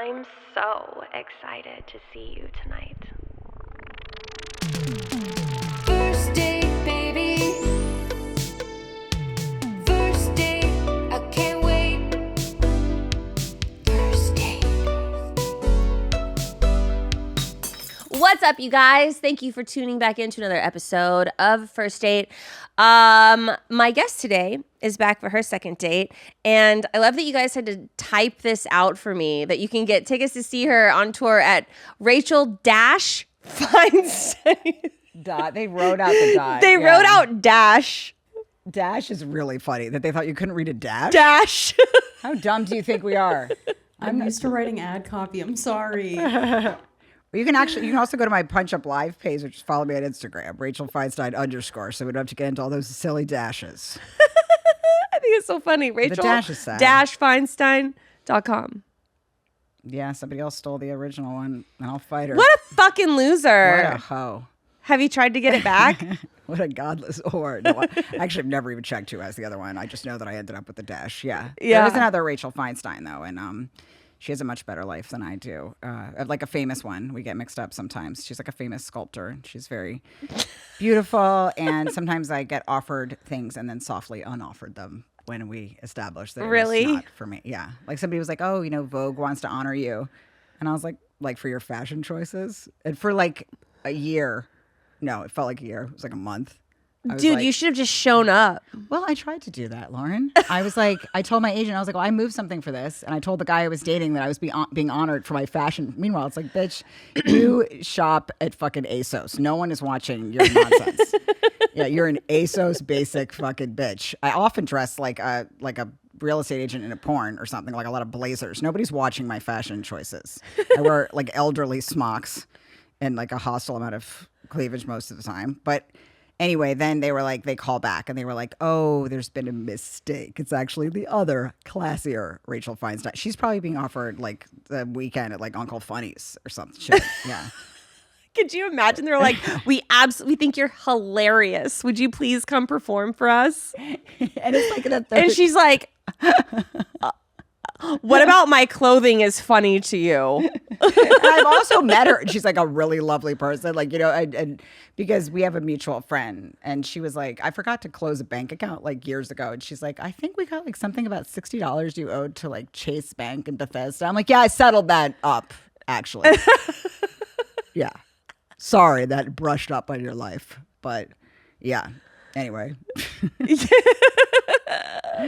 I'm so excited to see you tonight. First date, baby. First date, I can't wait. First date. What's up, you guys? Thank you for tuning back into another episode of First Date. My guest today is back for her second date, and I love that you guys had to type this out for me, that you can get tickets to see her on tour at Rachel Feinstein. They wrote out the dot. They wrote out dash. Dash is really funny that they thought you couldn't read a dash. Dash. How dumb do you think we are? I'm used to writing ad copy. I'm sorry. You can also go to my Punch Up Live page, or just follow me on Instagram, Rachel Feinstein _ so we don't have to get into all those silly dashes. I think it's so funny. Rachel dash is sad. Feinstein.com. Yeah, somebody else stole the original one, and I'll fight her. What a fucking loser. What a hoe. Have you tried to get it back? What a godless whore. No, actually, I've never even checked who has the other one. I just know that I ended up with the dash. Yeah. There is another Rachel Feinstein, though, and she has a much better life than I do. Like a famous one. We get mixed up sometimes. She's like a famous sculptor. She's very beautiful, and sometimes I get offered things and then softly unoffered them when we establish that Really? it's not for me. Yeah. Like somebody was like, oh, Vogue wants to honor you. And I was like for your fashion choices? And for like a year. No, it felt like a year. It was like a month. Dude, you should have just shown up. Well, I tried to do that, Lauren. I was like, I told my agent, I was like, well, I moved something for this. And I told the guy I was dating that I was being honored for my fashion. Meanwhile, it's like, bitch, you shop at fucking ASOS. No one is watching your nonsense. Yeah, you're an ASOS basic fucking bitch. I often dress like a real estate agent in a porn or something, like a lot of blazers. Nobody's watching my fashion choices. I wear like elderly smocks and like a hostile amount of cleavage most of the time. But anyway, then they call back and they were like, oh, there's been a mistake. It's actually the other classier Rachel Feinstein. She's probably being offered like the weekend at like Uncle Funny's or something. Shit. Yeah. Could you imagine? They're like, we think you're hilarious. Would you please come perform for us? And it's like and she's like, what about my clothing is funny to you? I've also met her. She's like a really lovely person. Like, and because we have a mutual friend, and she was like, I forgot to close a bank account like years ago. And she's like, I think we got like something about $60 you owed to like Chase Bank in Bethesda. I'm like, yeah, I settled that up, actually. Yeah. Sorry that brushed up on your life. But yeah. Anyway.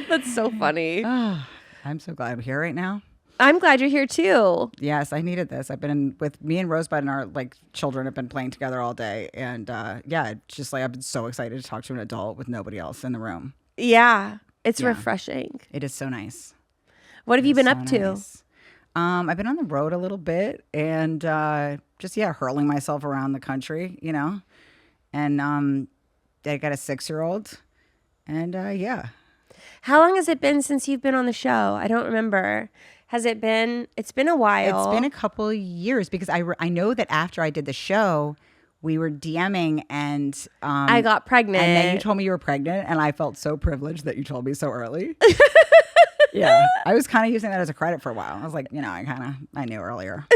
That's so funny. I'm so glad I'm here right now. I'm glad you're here too. Yes, I needed this. I've been with me and Rosebud and our like children have been playing together all day, and it's just like I've been so excited to talk to an adult with nobody else in the room. Yeah, it's refreshing. It is so nice. What have you been up to? Nice. I've been on the road a little bit and just hurling myself around the country, and I got a 6-year-old, and yeah. How long has it been since you've been on the show? I don't remember. It's been a while. It's been a couple of years because I know that after I did the show, we were DMing and I got pregnant. And then you told me you were pregnant, and I felt so privileged that you told me so early. Yeah. I was kind of using that as a credit for a while. I was like, I knew earlier.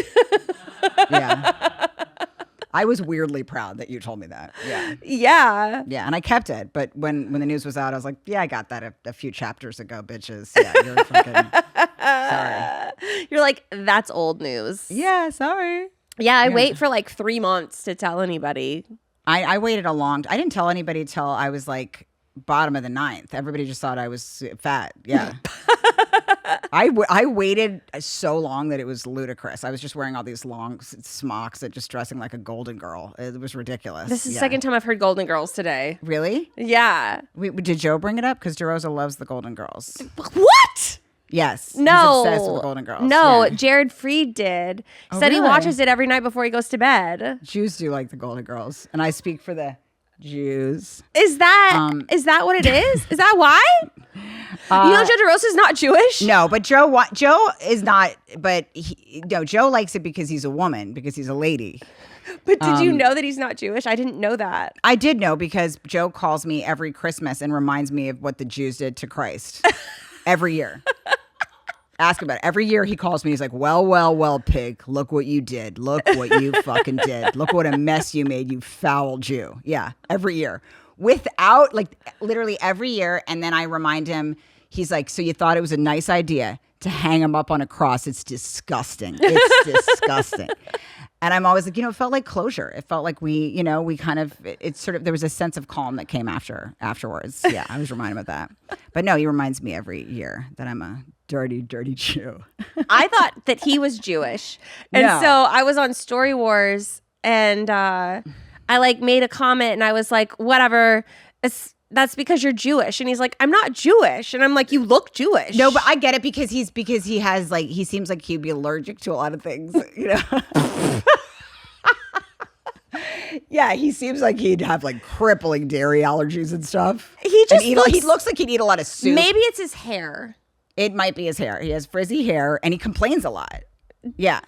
Yeah. I was weirdly proud that you told me that. Yeah. Yeah. Yeah, and I kept it. But when the news was out, I was like, yeah, I got that a few chapters ago, bitches. Yeah, you're fucking sorry. You're like, that's old news. Yeah, sorry. Yeah, I wait for like 3 months to tell anybody. I waited I didn't tell anybody till I was like bottom of the 9th. Everybody just thought I was fat. Yeah. I waited so long that it was ludicrous. I was just wearing all these long smocks and just dressing like a Golden Girl. It was ridiculous. This is the second time I've heard Golden Girls today. Really? Yeah. Did Joe bring it up? Because DeRosa loves the Golden Girls. What? Yes. No. He's obsessed with the Golden Girls. No, yeah. Jared Freed did. Oh, Said really? he watches it every night before he goes to bed. Jews do like the Golden Girls. And I speak for the Jews. Is that what it is? Is that why? You know Joe DeRosa is not Jewish? No, but Joe is not, but Joe likes it because he's a woman, because he's a lady. But did you know that he's not Jewish? I didn't know that. I did know because Joe calls me every Christmas and reminds me of what the Jews did to Christ every year. Ask about it. Every year he calls me. He's like, well, pig. Look what you did. Look what you fucking did. Look what a mess you made, you foul Jew. Yeah, every year. Without, like, literally every year. And then I remind him, he's like, so you thought it was a nice idea to hang him up on a cross? It's disgusting. It's disgusting. And I'm always like, it felt like closure. It felt like we kind of, it's sort of, there was a sense of calm that came afterwards. Yeah, I was reminded of that. But no, he reminds me every year that I'm a dirty, dirty Jew. I thought that he was Jewish. And No. so I was on Story Wars and I like made a comment and I was like, whatever, that's because you're Jewish. And he's like, I'm not Jewish. And I'm like, you look Jewish. No, but I get it because he has like, he seems like he'd be allergic to a lot of things, Yeah, he seems like he'd have like crippling dairy allergies and stuff. He looks like he'd eat a lot of soup. Maybe it's his hair. It might be his hair. He has frizzy hair and he complains a lot. Yeah.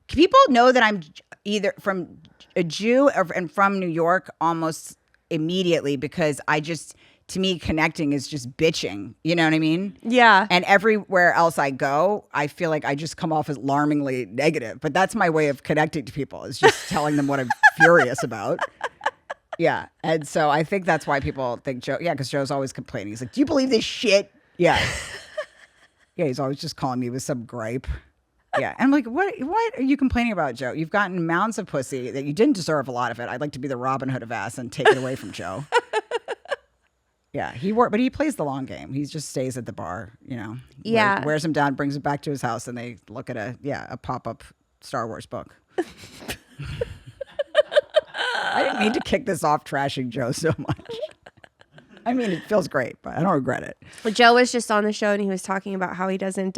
People know that I'm either from a Jew and from New York almost immediately because to me, connecting is just bitching. You know what I mean? Yeah. And everywhere else I go, I feel like I just come off as alarmingly negative. But that's my way of connecting to people, is just telling them what I'm furious about. Yeah. And so I think that's why people think Joe, because Joe's always complaining. He's like, do you believe this shit? Yeah. Yeah, he's always just calling me with some gripe. Yeah. And I'm like, what are you complaining about, Joe? You've gotten mounds of pussy that you didn't deserve a lot of it. I'd like to be the Robin Hood of ass and take it away from Joe. Yeah, but he plays the long game. He just stays at the bar, Yeah. Wears him down, brings him back to his house, and they look at a pop-up Star Wars book. I didn't mean to kick this off trashing Joe so much. I mean, it feels great, but I don't regret it. Joe was just on the show and he was talking about how he doesn't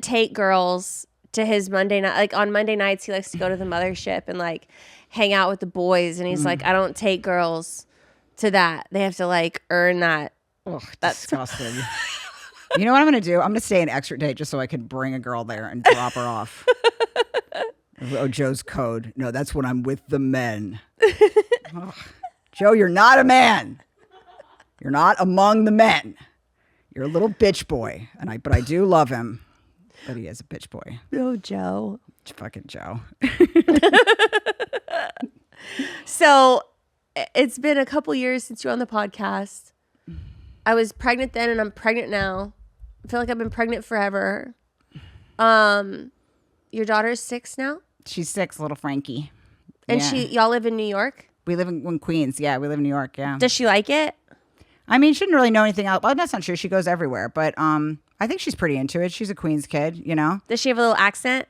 take girls to his Monday night. Like on Monday nights, he likes to go to the mothership and like hang out with the boys. And he's like, I don't take girls to that. They have to like earn that. Ugh, that's disgusting. You know what I'm going to do? I'm going to stay an extra day just so I can bring a girl there and drop her off. Oh, Joe's code. No, that's when I'm with the men. Ugh. Joe, you're not a man. You're not among the men. You're a little bitch boy. But I do love him. But he is a bitch boy. Oh, Joe. Fucking Joe. So it's been a couple years since you were on the podcast. I was pregnant then and I'm pregnant now. I feel like I've been pregnant forever. Your daughter's 6 now? She's 6, little Frankie. And Yeah. y'all live in New York? We live in Queens. Yeah, we live in New York. Yeah. Does she like it? I mean, she didn't really know anything else. Well, that's not true. She goes everywhere. But I think she's pretty into it. She's a Queens kid, Does she have a little accent?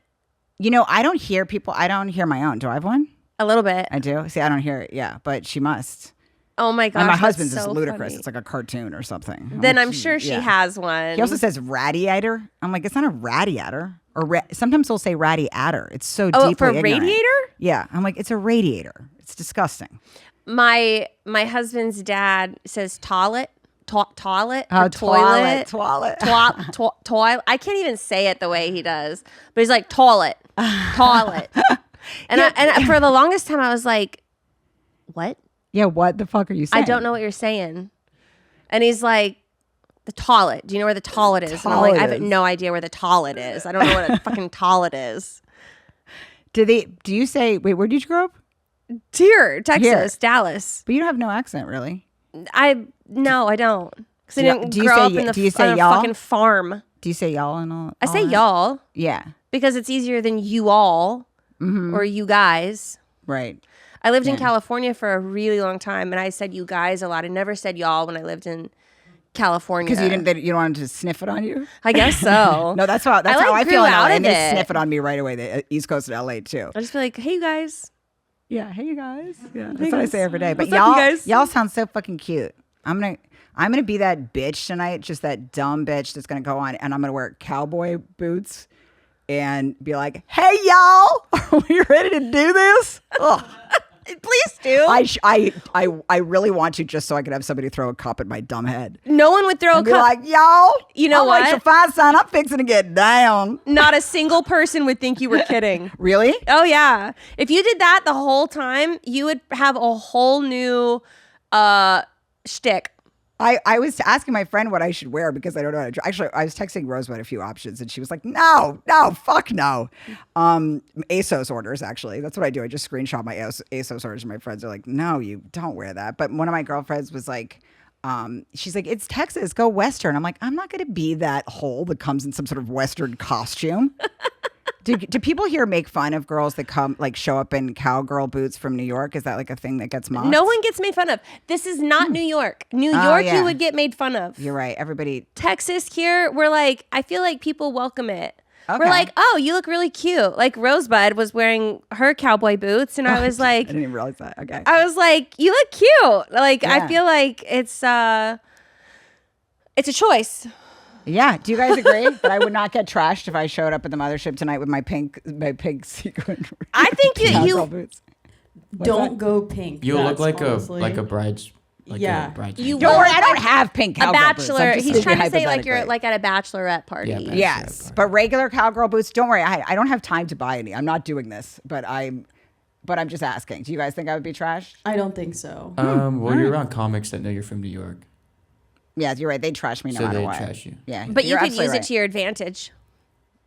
I don't hear my own. Do I have one? A little bit. I do. See, I don't hear it. Yeah, but she must. Oh my gosh. And my that's husband's so is ludicrous. funny. It's like a cartoon or something. Then like, I'm sure she yeah. has one. He also says radiator. I'm like, it's not a radiator. Or sometimes he'll say radiator. It's so deeply for ignorant. radiator? Yeah. I'm like, it's a radiator. It's disgusting. My husband's dad says toilet. Toilet. Oh, or toilet. Toilet. I can't even say it the way he does. But he's like toilet. Toilet. And for the longest time I was like, what? Yeah, what the fuck are you saying? I don't know what you're saying. And he's like, the toilet. Do you know where the toilet is? And I'm like, I have no idea where the toilet is. I don't know what a fucking toilet is. Do you say, wait, where did you grow up? Here, Texas, Dallas. But you don't have no accent, really. No, I don't. Because I didn't Do you grow say up y- in do you a say y'all? fucking farm. Do you say y'all and all? I say all that? y'all Yeah. because it's easier than you all or you guys. Right. I lived in California for a really long time, and I said you guys a lot. I never said y'all when I lived in California. Because you don't want them to sniff it on you? I guess so. No, that's how like, I grew feel in LA. out of And they it. sniff it on me right away. The East Coast of LA too. I just be like, hey, you guys. Yeah, hey you guys. Yeah, that's what I say every day. But What's up, you guys? y'all sound so fucking cute. I'm gonna be that bitch tonight, just that dumb bitch that's gonna go on, and I'm gonna wear cowboy boots and be like, "Hey y'all, are we ready to do this?" Ugh. Please do. I really want to, just so I could have somebody throw a cup at my dumb head. No one would throw a And be cup. like, y'all, You know I'm what? Rachel Feinstein, I'm fixing to get down. Not a single person would think you were kidding. Really? Oh yeah. If you did that the whole time, you would have a whole new shtick. I was asking my friend what I should wear because I don't know how to. Actually, I was texting Rosebud a few options, and she was like, "No, fuck no." ASOS orders, actually. That's what I do. I just screenshot my ASOS orders, and my friends are like, "No, you don't wear that." But one of my girlfriends was like, she's like, "It's Texas, go Western." I'm like, I'm not going to be that hole that comes in some sort of Western costume. Do people here make fun of girls that show up in cowgirl boots from New York? Is that like a thing that gets mocked? No one gets made fun of. This is not New York. New York, yeah. you would get made fun of. You're right. Everybody. Texas here, we're like, I feel like people welcome it. Okay. We're like, oh, you look really cute. Like Rosebud was wearing her cowboy boots, and I was like, I didn't even realize that. Okay. I was like, you look cute. Like, Yeah. I feel like it's a choice. Yeah. Do you guys agree that I would not get trashed if I showed up at the mothership tonight with my pink sequin? I think cowgirl boots. Don't go pink. You look That's like honestly- a bride's. Like Yeah. a bride's You Don't will worry, I look don't like have pink a cowgirl boots. bachelor. I'm just He's thinking trying to say like you're hypothetically. like at a bachelorette party. Yeah, Yes, but regular cowgirl boots. Don't worry, I don't have time to buy any. I'm not doing this, but I'm just asking. Do you guys think I would be trashed? I don't think so. Well, you're around comics that know you're from New York. Yeah, you're right. They trash me no So matter they what. trash you. Yeah, But you you're could absolutely use right. it to your advantage.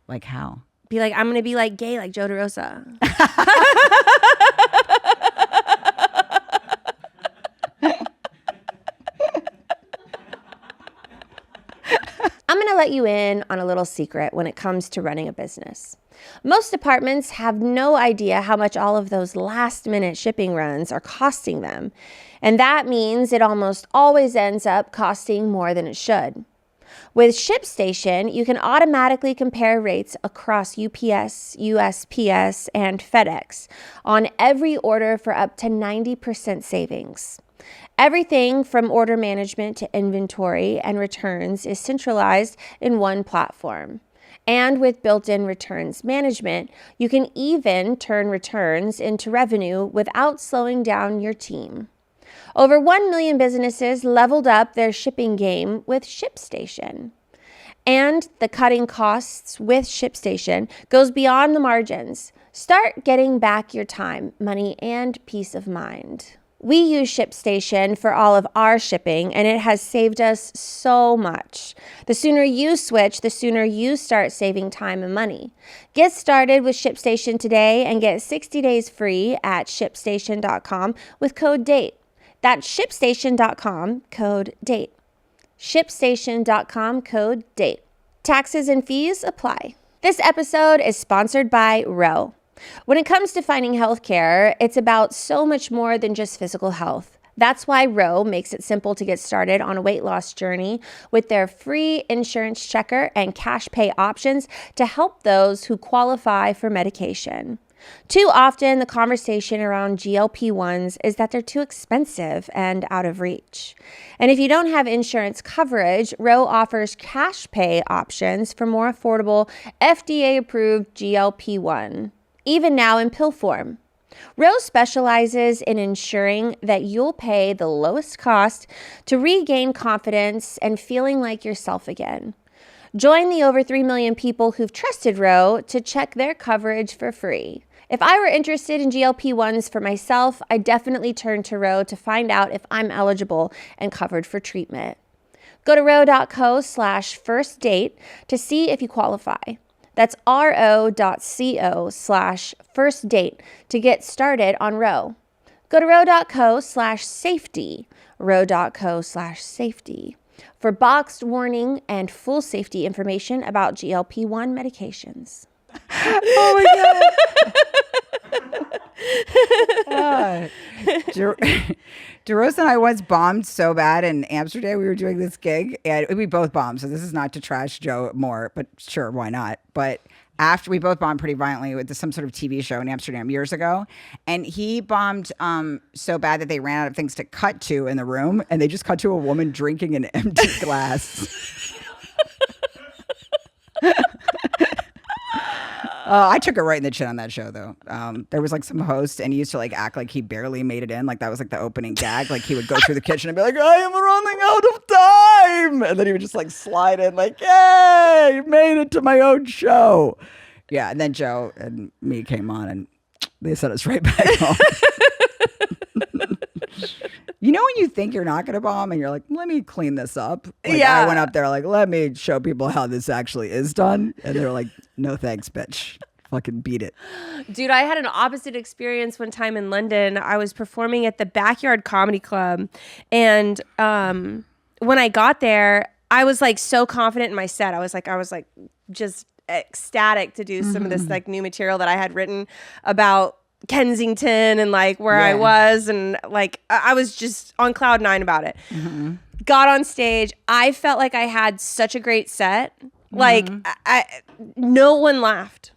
Like how? Be like, I'm gonna be like gay, like Joe DeRosa. I'm going to let you in on a little secret when it comes to running a business. Most departments have no idea how much all of those last-minute shipping runs are costing them, and that means it almost always ends up costing more than it should. With ShipStation, you can automatically compare rates across UPS, USPS, and FedEx on every order for up to 90% savings. Everything from order management to inventory and returns is centralized in one platform. And with built-in returns management, you can even turn returns into revenue without slowing down your team. Over 1 million businesses leveled up their shipping game with ShipStation. And the cutting costs with ShipStation goes beyond the margins. Start getting back your time, money, and peace of mind. We use ShipStation for all of our shipping, and it has saved us so much. The sooner you switch, the sooner you start saving time and money. Get started with ShipStation today and get 60 days free at ShipStation.com with code DATE. That's ShipStation.com, code DATE. ShipStation.com, code DATE. Taxes and fees apply. This episode is sponsored by Roe. When it comes to finding healthcare, it's about so much more than just physical health. That's why Roe makes it simple to get started on a weight loss journey with their free insurance checker and cash pay options to help those who qualify for medication. Too often, the conversation around GLP-1s is that they're too expensive and out of reach. And if you don't have insurance coverage, Roe offers cash pay options for more affordable, FDA-approved GLP-1. Even now in pill form. Roe specializes in ensuring that you'll pay the lowest cost to regain confidence and feeling like yourself again. Join the over 3 million people who've trusted Roe to check their coverage for free. If I were interested in GLP-1s for myself, I'd definitely turn to Roe to find out if I'm eligible and covered for treatment. Go to roe.co/firstdate to see if you qualify. That's ro.co/firstdate to get started on Roe. Go to roe.co/safety, roe.co/safety for boxed warning and full safety information about GLP-1 medications. Oh my God. DeRosa and I once bombed so bad in Amsterdam. We were doing this gig, and we both bombed. So this is not to trash Joe more, but sure, why not? But after we both bombed pretty violently with some sort of TV show in Amsterdam years ago, and he bombed so bad that they ran out of things to cut to in the room, and they just cut to a woman drinking an empty glass. I took it right in the chin on that show, though. There was like some host, and he used to like act like he barely made it in. Like that was like the opening gag. Like he would go through the kitchen and be like, "I am running out of time," and then he would just like slide in, like, "Yay, made it to my own show." Yeah, and then Joe and me came on, and they sent us right back home. You know when you think you're not going to bomb and you're like, let me clean this up. Like, Yeah. I went up there like, let me show people how this actually is done. And they're like, no thanks, bitch. Fucking beat it. Dude, I had an opposite experience one time in London. I was performing at the Backyard Comedy Club. And when I got there, I was like so confident in my set. I was like just ecstatic to do some of this like new material that I had written about Kensington and like where I was, and like I was just on cloud nine about it. Got on stage, I felt like I had such a great set. Like no one laughed.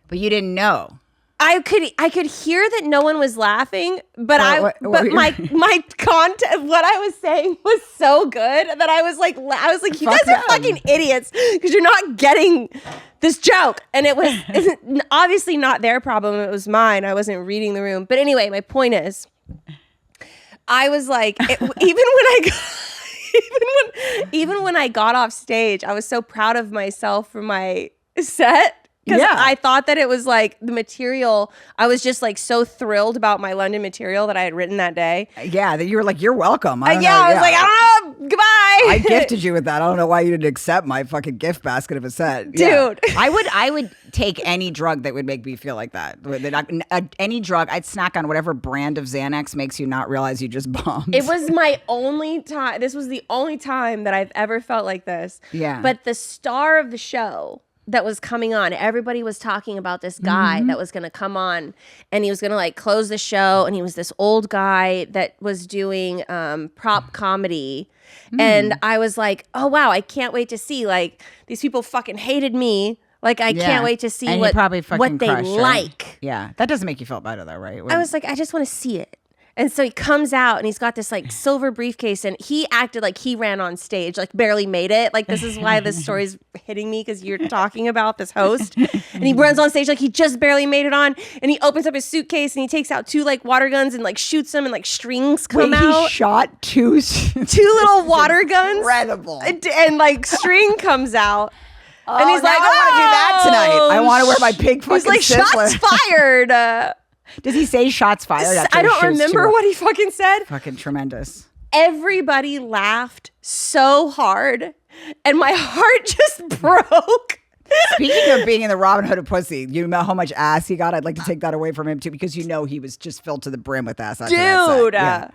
But you didn't know. I could hear that no one was laughing, but what my content, what I was saying was so good that I was like you guys are fucking idiots because you're not getting this joke. And it was obviously not their problem, it was mine. I wasn't reading the room. But anyway, my point is, I was like, even when I got off stage, I was so proud of myself for my set. Because I thought that it was like the material. I was just like so thrilled about my London material that I had written that day. Yeah, that you were like, you're welcome. I I was like, I don't know, goodbye. I gifted you with that. I don't know why you didn't accept my fucking gift basket of a set. Dude. I would take any drug that would make me feel like that. Any drug, I'd snack on whatever brand of Xanax makes you not realize you just bombed. It was my only time. This was the only time that I've ever felt like this. Yeah. But the star of the show that was coming on, everybody was talking about this guy that was going to come on, and he was going to like close the show, and he was this old guy that was doing prop comedy. And I was like, oh wow, I can't wait to see, like, these people fucking hated me. Like, I can't wait to see and what probably fucking what they crushed, right? like. Yeah, that doesn't make you feel better though, right? I was like, I just want to see it. And so he comes out and he's got this like silver briefcase, and he acted like he ran on stage, like barely made it. Like, this is why this story's hitting me, because you're talking about this host. And he runs on stage like he just barely made it on. And he opens up his suitcase and he takes out 2 like water guns and like shoots them, and like strings come out. He shot 2 little water guns. Incredible. And like string comes out. And he's now like, I want to do that tonight. I want to wear my pig fucking He's like, Sizzler. shots fired. Does he say shots fired? After I he don't shoots remember 2? what he fucking said. Fucking tremendous. Everybody laughed so hard, and my heart just broke. Speaking of being in the Robin Hood of pussy, you know how much ass he got? I'd like to take that away from him too, because you know he was just filled to the brim with ass. After that set. Dude. Yeah.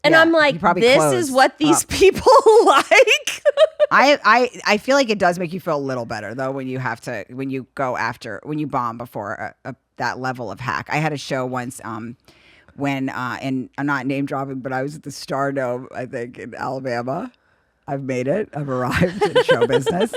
And Yeah, I'm he like, probably this closed is what these up. people like. I feel like it does make you feel a little better though when you bomb before that level of hack. I had a show once when and I'm not name dropping, but I was at the Star Dome, I think, in Alabama. I've made it. I've arrived in show business,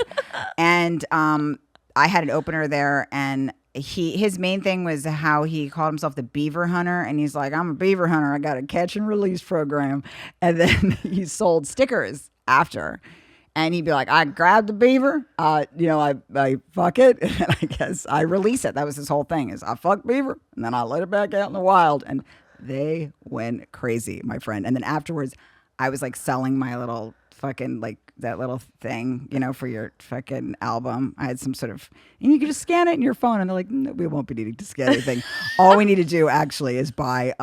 and I had an opener there, and his main thing was how he called himself the beaver hunter, and he's like, I'm a beaver hunter. I got a catch and release program, and then he sold stickers after. And he'd be like, I grabbed the beaver, I fuck it, and I guess I release it. That was his whole thing, is I fuck beaver, and then I let it back out in the wild. And they went crazy, my friend. And then afterwards, I was like selling my little fucking, like, that little thing, for your fucking album. I had some sort of, and you can just scan it in your phone, and they're like, no, we won't be needing to scan anything. All we need to do actually is buy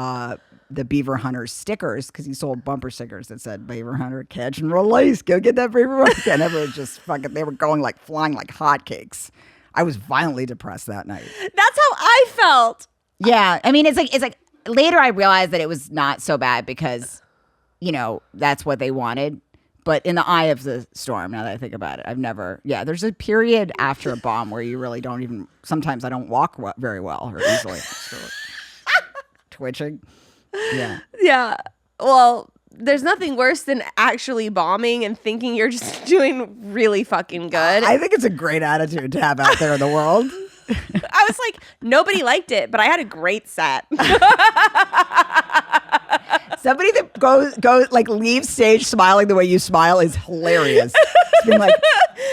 the Beaver Hunter stickers, because he sold bumper stickers that said Beaver Hunter catch and release. Go get that Beaver Hunter. And everyone just fucking, they were going like flying like hotcakes. I was violently depressed that night. That's how I felt. Yeah. I mean, it's like later I realized that it was not so bad because, that's what they wanted. But in the eye of the storm, now that I think about it, there's a period after a bomb where you really don't even, sometimes I don't walk very well or easily. Twitching. Yeah. Yeah. Well, there's nothing worse than actually bombing and thinking you're just doing really fucking good. I think it's a great attitude to have out there in the world. I was like, nobody liked it, but I had a great set. Somebody that goes like leaves stage smiling the way you smile is hilarious. Being like,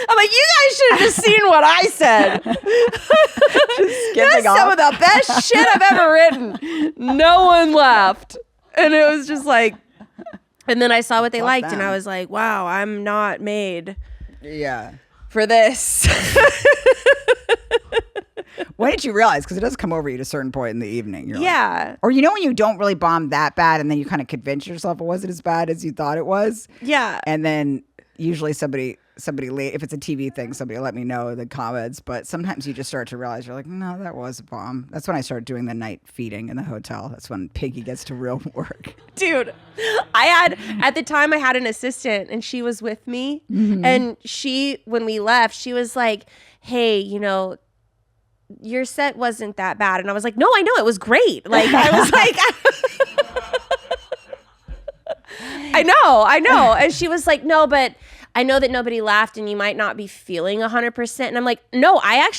I'm like, you guys should have just seen what I said. That's some of the best shit I've ever written. No one laughed. And it was just like, and then I saw what they liked, and I was like, wow, I'm not made yeah. for this. When did you realize? Because it does come over you at a certain point in the evening. You're Yeah. Like, or you know when you don't really bomb that bad and then you kind of convince yourself it wasn't as bad as you thought it was? Yeah. And then usually somebody if it's a TV thing, somebody will let me know in the comments. But sometimes you just start to realize you're like, no, that was a bomb. That's when I started doing the night feeding in the hotel. That's when Piggy gets to real work. Dude, at the time I had an assistant and she was with me. And when we left, she was like, hey, your set wasn't that bad. And I was like, no, I know, it was great. Like, I was like, I know. And she was like, no, but I know that nobody laughed and you might not be feeling 100%. And I'm like, no, I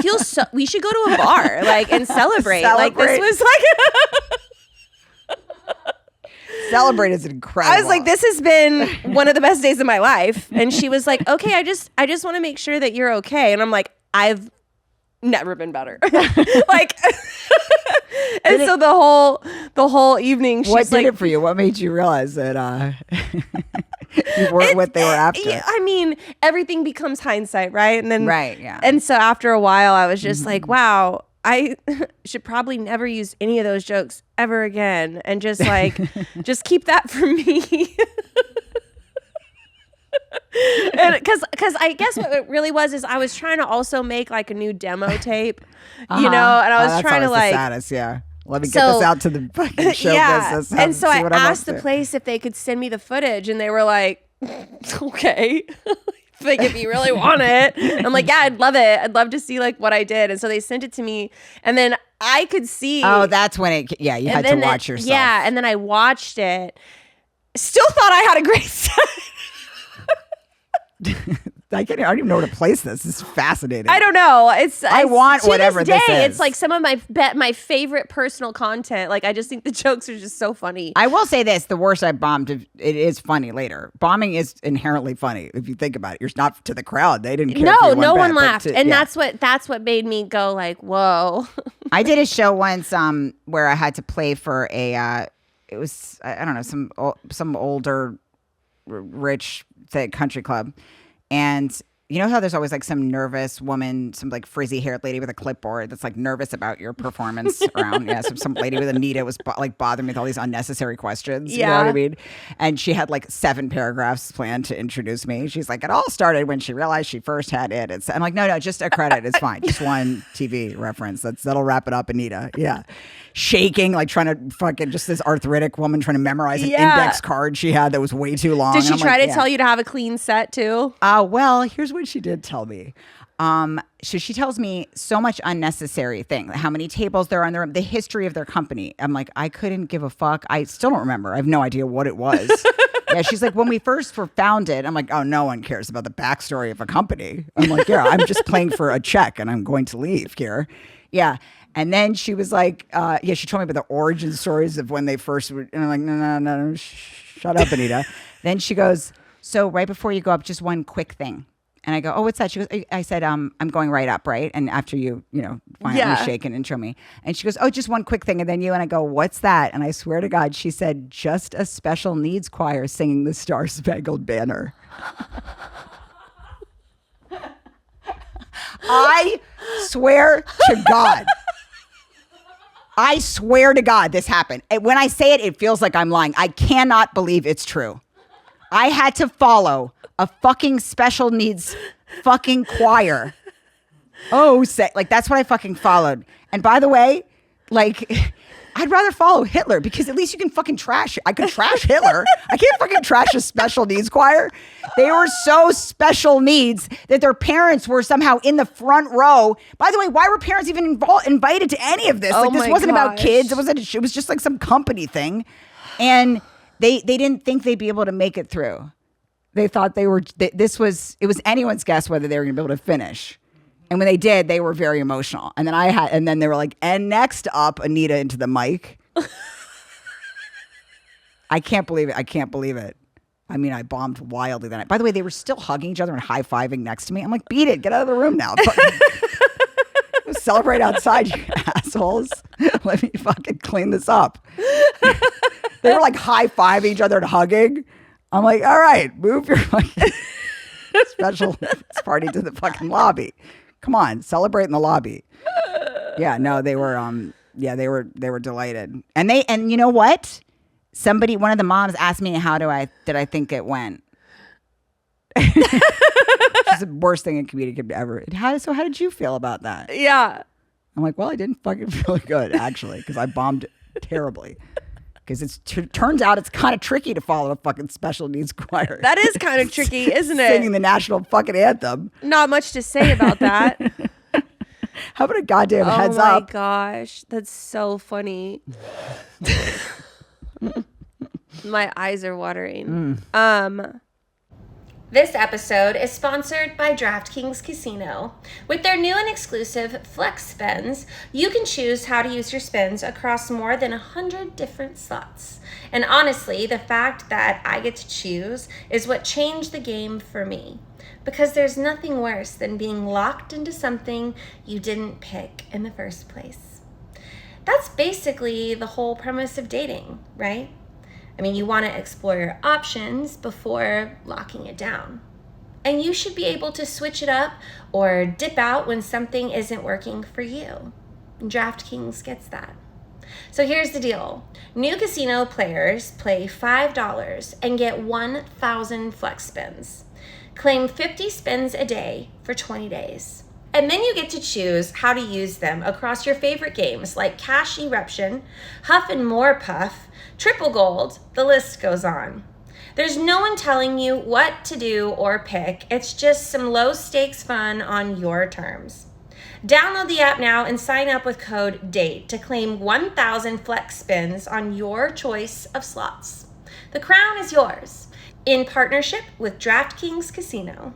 feel so, we should go to a bar, like, and celebrate. Like, this was like, Celebrate is incredible. I was like, this has been one of the best days of my life. And she was like, okay, I just want to make sure that you're okay. And I'm like, I've never been better. Like, and so the whole evening, she's what did like, it for you? What made you realize that you weren't what they were after? I mean, everything becomes hindsight, right? And then, Right, yeah. And so after a while, I was just like, wow, I should probably never use any of those jokes ever again, and just like, just keep that for me. And because I guess what it really was is I was trying to also make like a new demo tape, and I was that's trying to always like, the saddest, yeah. Let me get this out to the fucking show business. And so I see what I'm up asked the to. place if they could send me the footage, and they were like, okay. Like, if you really want it. I'm like, yeah, I'd love it. I'd love to see like what I did. And so they sent it to me, and then I could see. Oh, that's when you had to watch yourself. Yeah, and then I watched it. Still thought I had a great set. I don't even know where to place this. This is fascinating. I don't know. I want to whatever this day, this is. It's like some of my favorite personal content. Like, I just think the jokes are just so funny. I will say this: the worst I bombed, it is funny later. Bombing is inherently funny if you think about it. You're not to the crowd; they didn't care. No one laughed, and that's what made me go like, whoa. I did a show once where I had to play for it was I don't know some older rich country club. And you know how there's always like some nervous woman, some like frizzy haired lady with a clipboard that's like nervous about your performance around. Yeah, some lady with Anita was like bothering me with all these unnecessary questions. You know what I mean? And she had like 7 paragraphs planned to introduce me. She's like, it all started when she realized she first had it. I'm like, no, just a credit. It's fine. Just one TV reference. That'll wrap it up, Anita. Yeah. Shaking, like trying to fucking just this arthritic woman trying to memorize an index card she had that was way too long. Did she try to tell you to have a clean set too? Well, here's what she did tell me. So she tells me so much unnecessary thing, how many tables there are in the room, the history of their company. I'm like, I couldn't give a fuck. I still don't remember. I have no idea what it was. Yeah, she's like, when we first were founded, I'm like, oh, no one cares about the backstory of a company. I'm like, yeah, I'm just playing for a check and I'm going to leave here. Yeah. And then she was like, she told me about the origin stories of when they first were. And I'm like, no, shut up, Anita. Then she goes, so right before you go up, just one quick thing. And I go, oh, what's that? She goes, I said, I'm going right up, right? And after you finally shake and intro me. And she goes, oh, just one quick thing. And then you, and I go, what's that? And I swear to God, she said, just a special needs choir singing the Star Spangled Banner. I swear to God. I swear to God this happened. And when I say it, it feels like I'm lying. I cannot believe it's true. I had to follow a fucking special needs fucking choir. Oh, like that's what I fucking followed. And by the way, like I'd rather follow Hitler because at least you can fucking trash. I could trash Hitler. I can't fucking trash a special needs choir. They were so special needs that their parents were somehow in the front row. By the way, why were parents even invited to any of this? Like this wasn't about kids. It was just like some company thing. And they didn't think they'd be able to make it through. They thought it was anyone's guess whether they were going to be able to finish. And when they did, they were very emotional. And then they were like, and next up, Anita into the mic. I can't believe it. I mean, I bombed wildly that night. By the way, they were still hugging each other and high-fiving next to me. I'm like, beat it. Get out of the room now. Celebrate outside, you assholes. Let me fucking clean this up. They were like high-fiving each other and hugging. I'm like, all right, move your fucking special party to the fucking lobby. Come on, celebrate in the lobby. Yeah, no, they were they were delighted. And you know what? One of the moms asked me did I think it went? Which is the worst thing a comedian could ever. How did you feel about that? Yeah. I'm like, well, I didn't fucking feel good actually because I bombed terribly. Because it turns out it's kind of tricky to follow a fucking special needs choir. That is kind of tricky, isn't it? Singing the national fucking anthem. Not much to say about that. How about a goddamn heads up? Oh my gosh, that's so funny. My eyes are watering. This episode is sponsored by DraftKings Casino. With their new and exclusive Flex Spins, you can choose how to use your spins across more than 100 different slots. And honestly, the fact that I get to choose is what changed the game for me. Because there's nothing worse than being locked into something you didn't pick in the first place. That's basically the whole premise of dating, right? I mean, you want to explore your options before locking it down. And you should be able to switch it up or dip out when something isn't working for you. DraftKings gets that. So here's the deal. New casino players play $5 and get 1,000 flex spins. Claim 50 spins a day for 20 days. And then you get to choose how to use them across your favorite games like Cash Eruption, Huff and More Puff, Triple Gold, the list goes on. There's no one telling you what to do or pick. It's just some low stakes fun on your terms. Download the app now and sign up with code DATE to claim 1,000 flex spins on your choice of slots. The crown is yours in partnership with DraftKings Casino.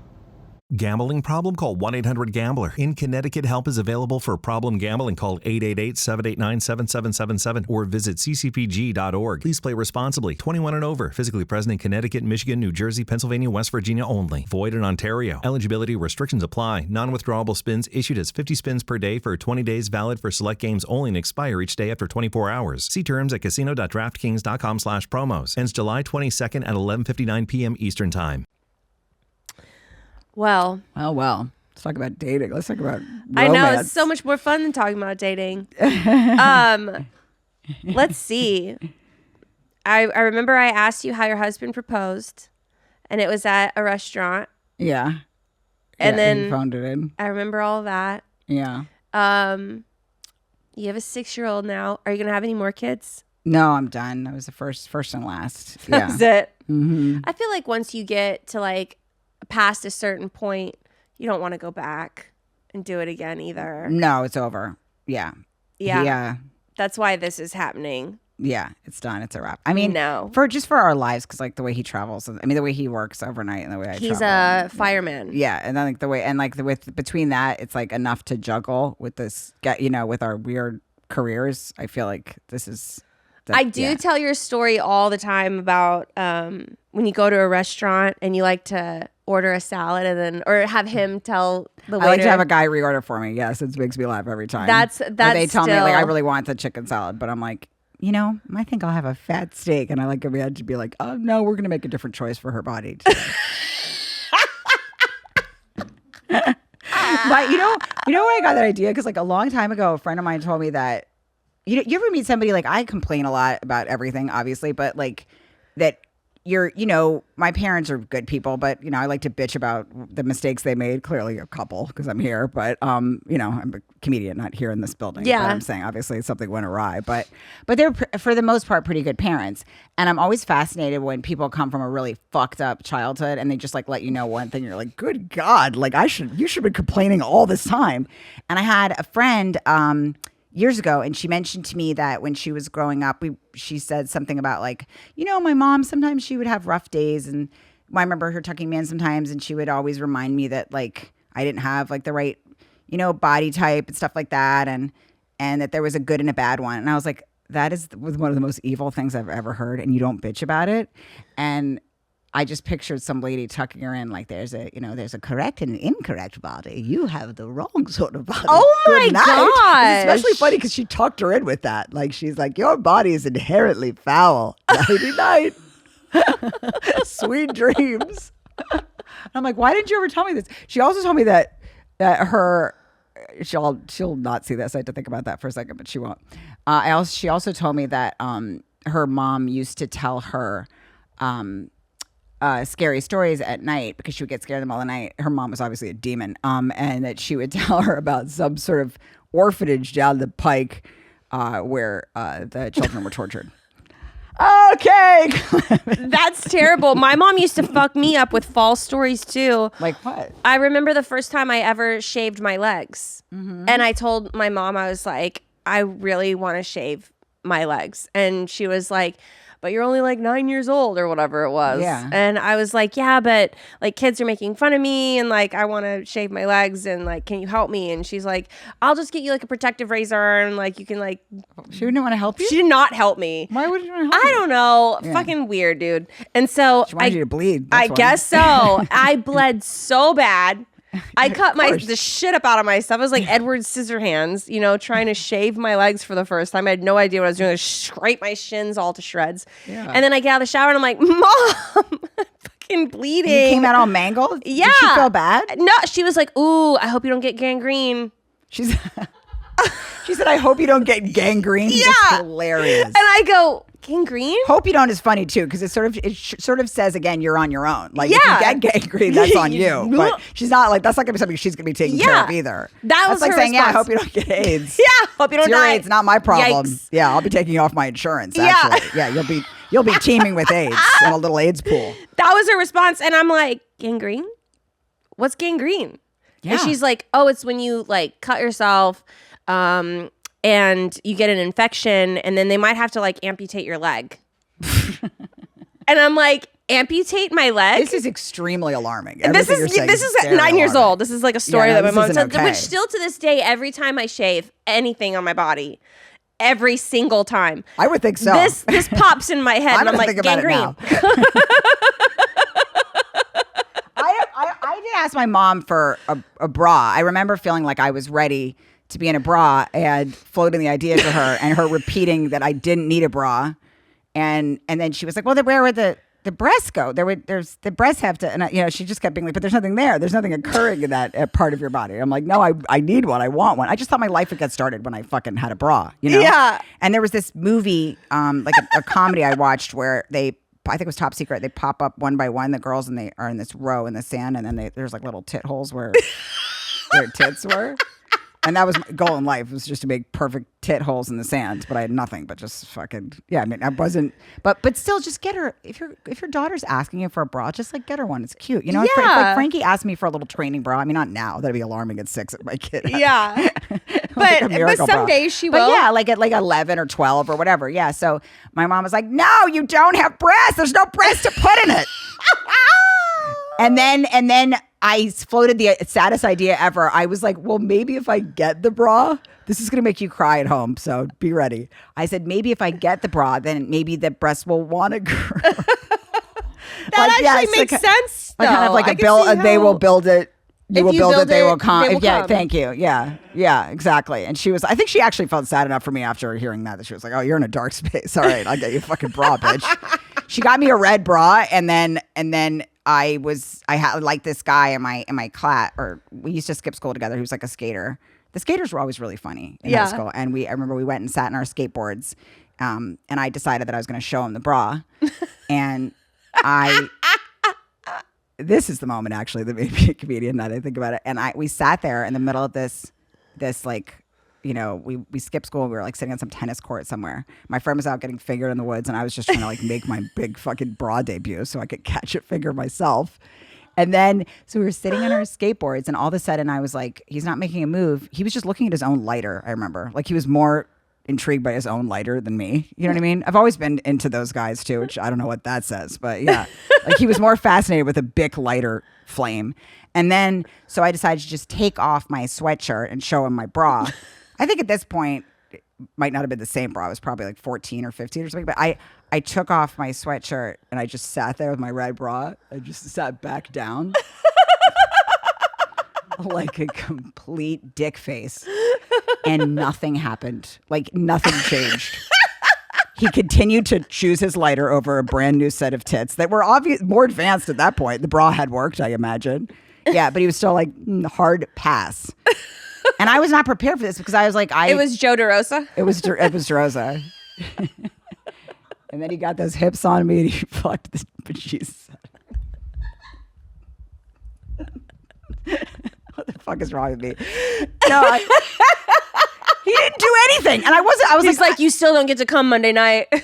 Gambling problem? Call 1-800-GAMBLER. In Connecticut, help is available for problem gambling. Call 888-789-7777 or visit ccpg.org. Please play responsibly. 21 and over. Physically present in Connecticut, Michigan, New Jersey, Pennsylvania, West Virginia only. Void in Ontario. Eligibility restrictions apply. Non-withdrawable spins issued as 50 spins per day for 20 days, valid for select games only, and expire each day after 24 hours. See terms at casino.draftkings.com/promos. Ends July 22nd at 11:59 p.m. Eastern Time. Well. Let's talk about dating. Let's talk about romance. I know, it's so much more fun than talking about dating. Let's see. I remember I asked you how your husband proposed, and it was at a restaurant. Yeah. And then you phoned it in. I remember all of that. Yeah. You have a 6-year-old now. Are you going to have any more kids? No, I'm done. That was the first and last. Yeah. That's it. Mm-hmm. I feel like once you get to like past a certain point, you don't want to go back and do it again either. No, it's over. Yeah. Yeah. That's why this is happening. Yeah, it's done. It's a wrap. I mean, no. for our lives, because like the way he travels, I mean, the way he works overnight and the way I He's travel. a fireman. Yeah, and then between that, it's like enough to juggle with this, with our weird careers. I feel like this is. I do tell your story all the time about when you go to a restaurant and you like to order a salad or have him tell the waiter. I like to have a guy reorder for me. Yes, it makes me laugh every time. That's or they tell me still... like I really want the chicken salad, but I'm like, I think I'll have a fat steak, and I like every to be like, oh no, we're gonna make a different choice for her body. But you know where I got that idea? Because like a long time ago, a friend of mine told me that you ever meet somebody, like I complain a lot about everything, obviously, but like that my parents are good people, but I like to bitch about the mistakes they made. Clearly a couple, because I'm here, but I'm a comedian, not here in this building. Yeah. But I'm saying obviously something went awry, but they're for the most part pretty good parents. And I'm always fascinated when people come from a really fucked up childhood and they just like let you know one thing. You're like, good God, like you should be complaining all this time. And I had a friend years ago, and she mentioned to me that when she was growing up, she said something about like, my mom, sometimes she would have rough days, and I remember her tucking me in sometimes, and she would always remind me that like I didn't have like the right, body type and stuff like that, and that there was a good and a bad one. And I was like, that was one of the most evil things I've ever heard, and you don't bitch about it. And I just pictured some lady tucking her in like there's a correct and an incorrect body. You have the wrong sort of body. Oh my gosh. It's especially funny because she tucked her in with that. Like she's like, your body is inherently foul. Nighty night. Sweet dreams. And I'm like, why didn't you ever tell me this? She also told me that her she'll not see this. I had to think about that for a second, but she won't. She also told me that her mom used to tell her scary stories at night because she would get scared in the middle of the night. Her mom was obviously a demon, and that she would tell her about some sort of orphanage down the pike where the children were tortured. Okay. That's terrible. My mom used to fuck me up with false stories too. Like what? I remember the first time I ever shaved my legs. And I told my mom, I was like, I really want to shave my legs. And she was like, but you're only like 9 years old or whatever it was. Yeah. And I was like, yeah, but like kids are making fun of me and like I want to shave my legs and like, can you help me? And she's like, I'll just get you like a protective razor and like you can like. She didn't want to help you? She did not help me. Why would you want to help I you? don't know. Yeah. Fucking weird, dude. And so She wanted you to bleed. I That's why. guess so. I bled so bad. I cut the shit up out of myself. I was like Edward Scissorhands, trying to shave my legs for the first time. I had no idea what I was doing. I scrape my shins all to shreds. Yeah. And then I get out of the shower and I'm like, Mom, I'm fucking bleeding. You came out all mangled? Yeah. Did she feel bad? No, she was like, ooh, I hope you don't get gangrene. She said, I hope you don't get gangrene. Yeah. That's hilarious. And I go, gangrene? Hope you don't is funny too because it sort of says again you're on your own. Like Yeah. if you get gangrene, that's on you. But she's not like that's not gonna be something she's gonna be taking care of either. That was that's like her saying, yeah, I response. hope you don't get AIDS. Yeah, hope you don't It's your die. AIDS, not my problem. Yikes. Yeah, I'll be taking you off my insurance. Yeah. Actually, yeah, you'll be teaming with AIDS in a little AIDS pool. That was her response. And I'm like, gangrene? What's gangrene? Yeah. And she's like, oh, it's when you like cut yourself and you get an infection and then they might have to like amputate your leg. And I'm like, amputate my leg? This is extremely alarming. This Everything you're saying is very 9 years alarming. old. This is like a story Yeah, no, that my this mom isn't said, okay. which still to this day, every time I shave anything on my body, every single time, I would think so. this pops in my head, I'm and I'm gonna like, think about gangrene. it now. I did ask my mom for a bra. I remember feeling like I was ready to be in a bra and floating the idea to her and her repeating that I didn't need a bra. And then she was like, well, where would the breasts go? There's the breasts have to, and she just kept being like, but there's nothing there. There's nothing occurring in that part of your body. I'm like, no, I need one. I want one. I just thought my life would get started when I fucking had a bra, Yeah. And there was this movie, like a comedy I watched where I think it was Top Secret. They pop up one by one, the girls, and they are in this row in the sand, and then there's like little tit holes where their tits were. And that was my goal in life, was just to make perfect tit holes in the sand. But I had nothing but just fucking, yeah, I mean, I wasn't, but still just get her, if your daughter's asking you for a bra, just like get her one. It's cute. If like Frankie asked me for a little training bra, I mean, not now, that'd be alarming at 6 at my kid. Yeah. Like a but miracle bra. someday she But will. yeah, like at like 11 or 12 or whatever. Yeah. So my mom was like, no, you don't have breasts. There's no breast to put in it. And then I floated the saddest idea ever. I was like, well, maybe if I get the bra, this is going to make you cry at home. So be ready. I said, maybe if I get the bra, then maybe the breasts will want to grow. That actually makes sense. Like kind of like though. a build. They will build it. You will build it. They will come. they will Yeah. come. Thank you. Yeah. Yeah. Exactly. And she was. I think she actually felt sad enough for me after hearing that she was like, "Oh, you're in a dark space. All right, I'll get you a fucking bra, bitch." She got me a red bra, and then I had like this guy in my class, or we used to skip school together. He was like a skater. The skaters were always really funny in high school, and I remember we went and sat in our skateboards, and I decided that I was going to show him the bra, and this is the moment actually that made me a comedian. Now that I think about it, and we sat there in the middle of this like. We skipped school. We were like sitting on some tennis court somewhere. My friend was out getting fingered in the woods, and I was just trying to like make my big fucking bra debut so I could catch a finger myself. And then, so we were sitting on our skateboards, and all of a sudden I was like, he's not making a move. He was just looking at his own lighter, I remember. Like he was more intrigued by his own lighter than me. You know what I mean? I've always been into those guys too, which I don't know what that says, but yeah. Like he was more fascinated with a Bic lighter flame. And then, so I decided to just take off my sweatshirt and show him my bra. I think at this point, it might not have been the same bra. I was probably like 14 or 15 or something. But I took off my sweatshirt and I just sat there with my red bra. I just sat back down like a complete dick face. And nothing happened. Like nothing changed. He continued to choose his lighter over a brand new set of tits that were more advanced at that point. The bra had worked, I imagine. Yeah, but he was still like, hard pass. And I was not prepared for this because I was like, It was Joe DeRosa. It was DeRosa. And then he got those hips on me and he fucked the bejesus. What the fuck is wrong with me? No, he didn't do anything. And I was He's like, you still don't get to come Monday night. But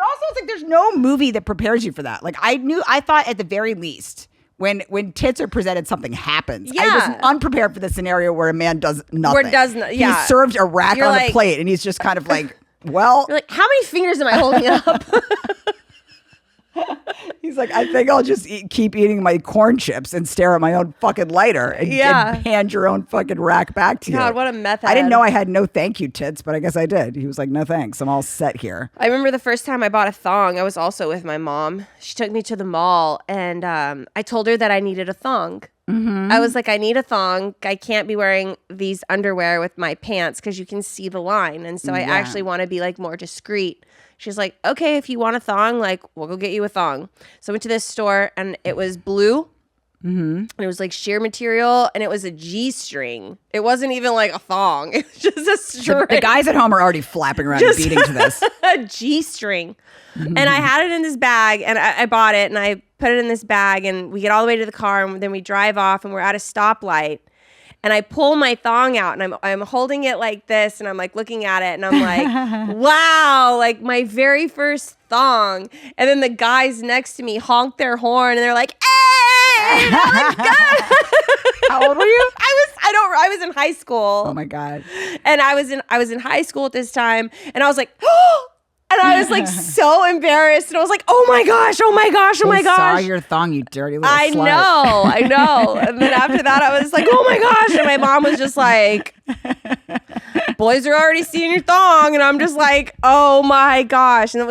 also it's like there's no movie that prepares you for that. Like I thought at the very least when tits are presented, something happens. I Yeah. was unprepared for the scenario where a man does nothing. Yeah. He's served a rack You're on like- a plate and he's just kind of like, well, You're like, how many fingers am I holding up? he's like, I think I'll just keep eating my corn chips and stare at my own fucking lighter and hand your own fucking rack back to you. God, what a meth I didn't head. know I had no thank you tits, but I guess I did. He was like, no thanks. I'm all set here. I remember the first time I bought a thong, I was also with my mom. She took me to the mall and I told her that I needed a thong. Mm-hmm. I was like, I need a thong. I can't be wearing these underwear with my pants because you can see the line. And so I actually want to be like more discreet. She's like, okay, if you want a thong, like we'll go get you a thong. So I went to this store and it was blue. Mm-hmm. And it was like sheer material and it was a G-string. It wasn't even like a thong. It was just a string. The guys at home are already flapping around and beating to this. A G-string. And I had it in this bag and I bought it and I put it in this bag and we get all the way to the car and then we drive off and we're at a stoplight and I pull my thong out and I'm holding it like this and I'm like looking at it and I'm like, wow, like my very first thong. And then the guys next to me honk their horn and they're like, hey! And I'm like, good. How old were you? I was in high school. Oh my God. And I was in high school at this time and I was like, oh! And I was like so embarrassed and I was like, oh my gosh, oh my gosh, oh my They gosh. saw your thong, you dirty little I slut. know. And then after that, I was like, oh my gosh. And my mom was just like, boys are already seeing your thong. And I'm just like, oh my gosh. And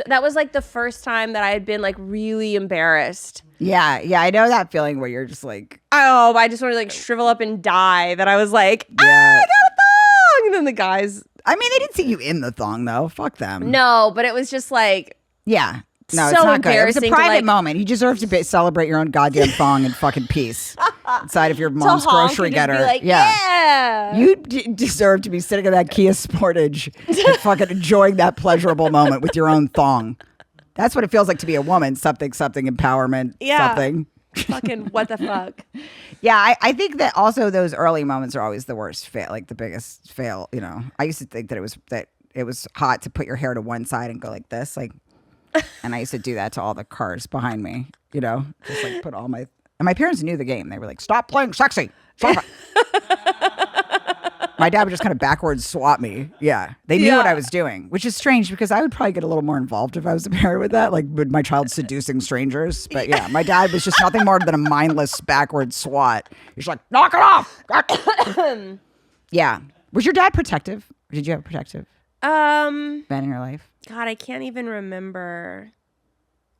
that was like the first time that I had been like really embarrassed. Yeah, I know that feeling where you're just like, Oh, I just wanted to like shrivel up and die. That I was like, Yeah. I got a thong. And then the guys, I mean, they didn't see you in the thong though. Fuck them. no, but it was just like, Yeah. No, So it's not good. It was a embarrassing to, private like- moment. You deserve to celebrate your own goddamn thong in fucking peace inside of your to mom's honk grocery and just getter. be like, yeah. You deserve to be sitting in that Kia Sportage and fucking enjoying that pleasurable moment with your own thong. That's what it feels like to be a woman. Something empowerment. Yeah. Something. Fucking what the fuck. Yeah, I think that also those early moments are always the worst fail, like the biggest fail. You know, I used to think that it was hot to put your hair to one side and go like this, like, and I used to do that to all the cars behind me. You know, just like put all my and my parents knew the game. They were like, "Stop playing sexy." Stop it. My dad would just kind of backwards swap me. Yeah, they knew what I was doing, which is strange because I would probably get a little more involved if I was a parent with that, like with my child seducing strangers. But yeah, my dad was just nothing more than a mindless backwards swat. He's like, knock it off. Yeah. Was your dad protective? Or did you have a protective man in your life? God, I can't even remember.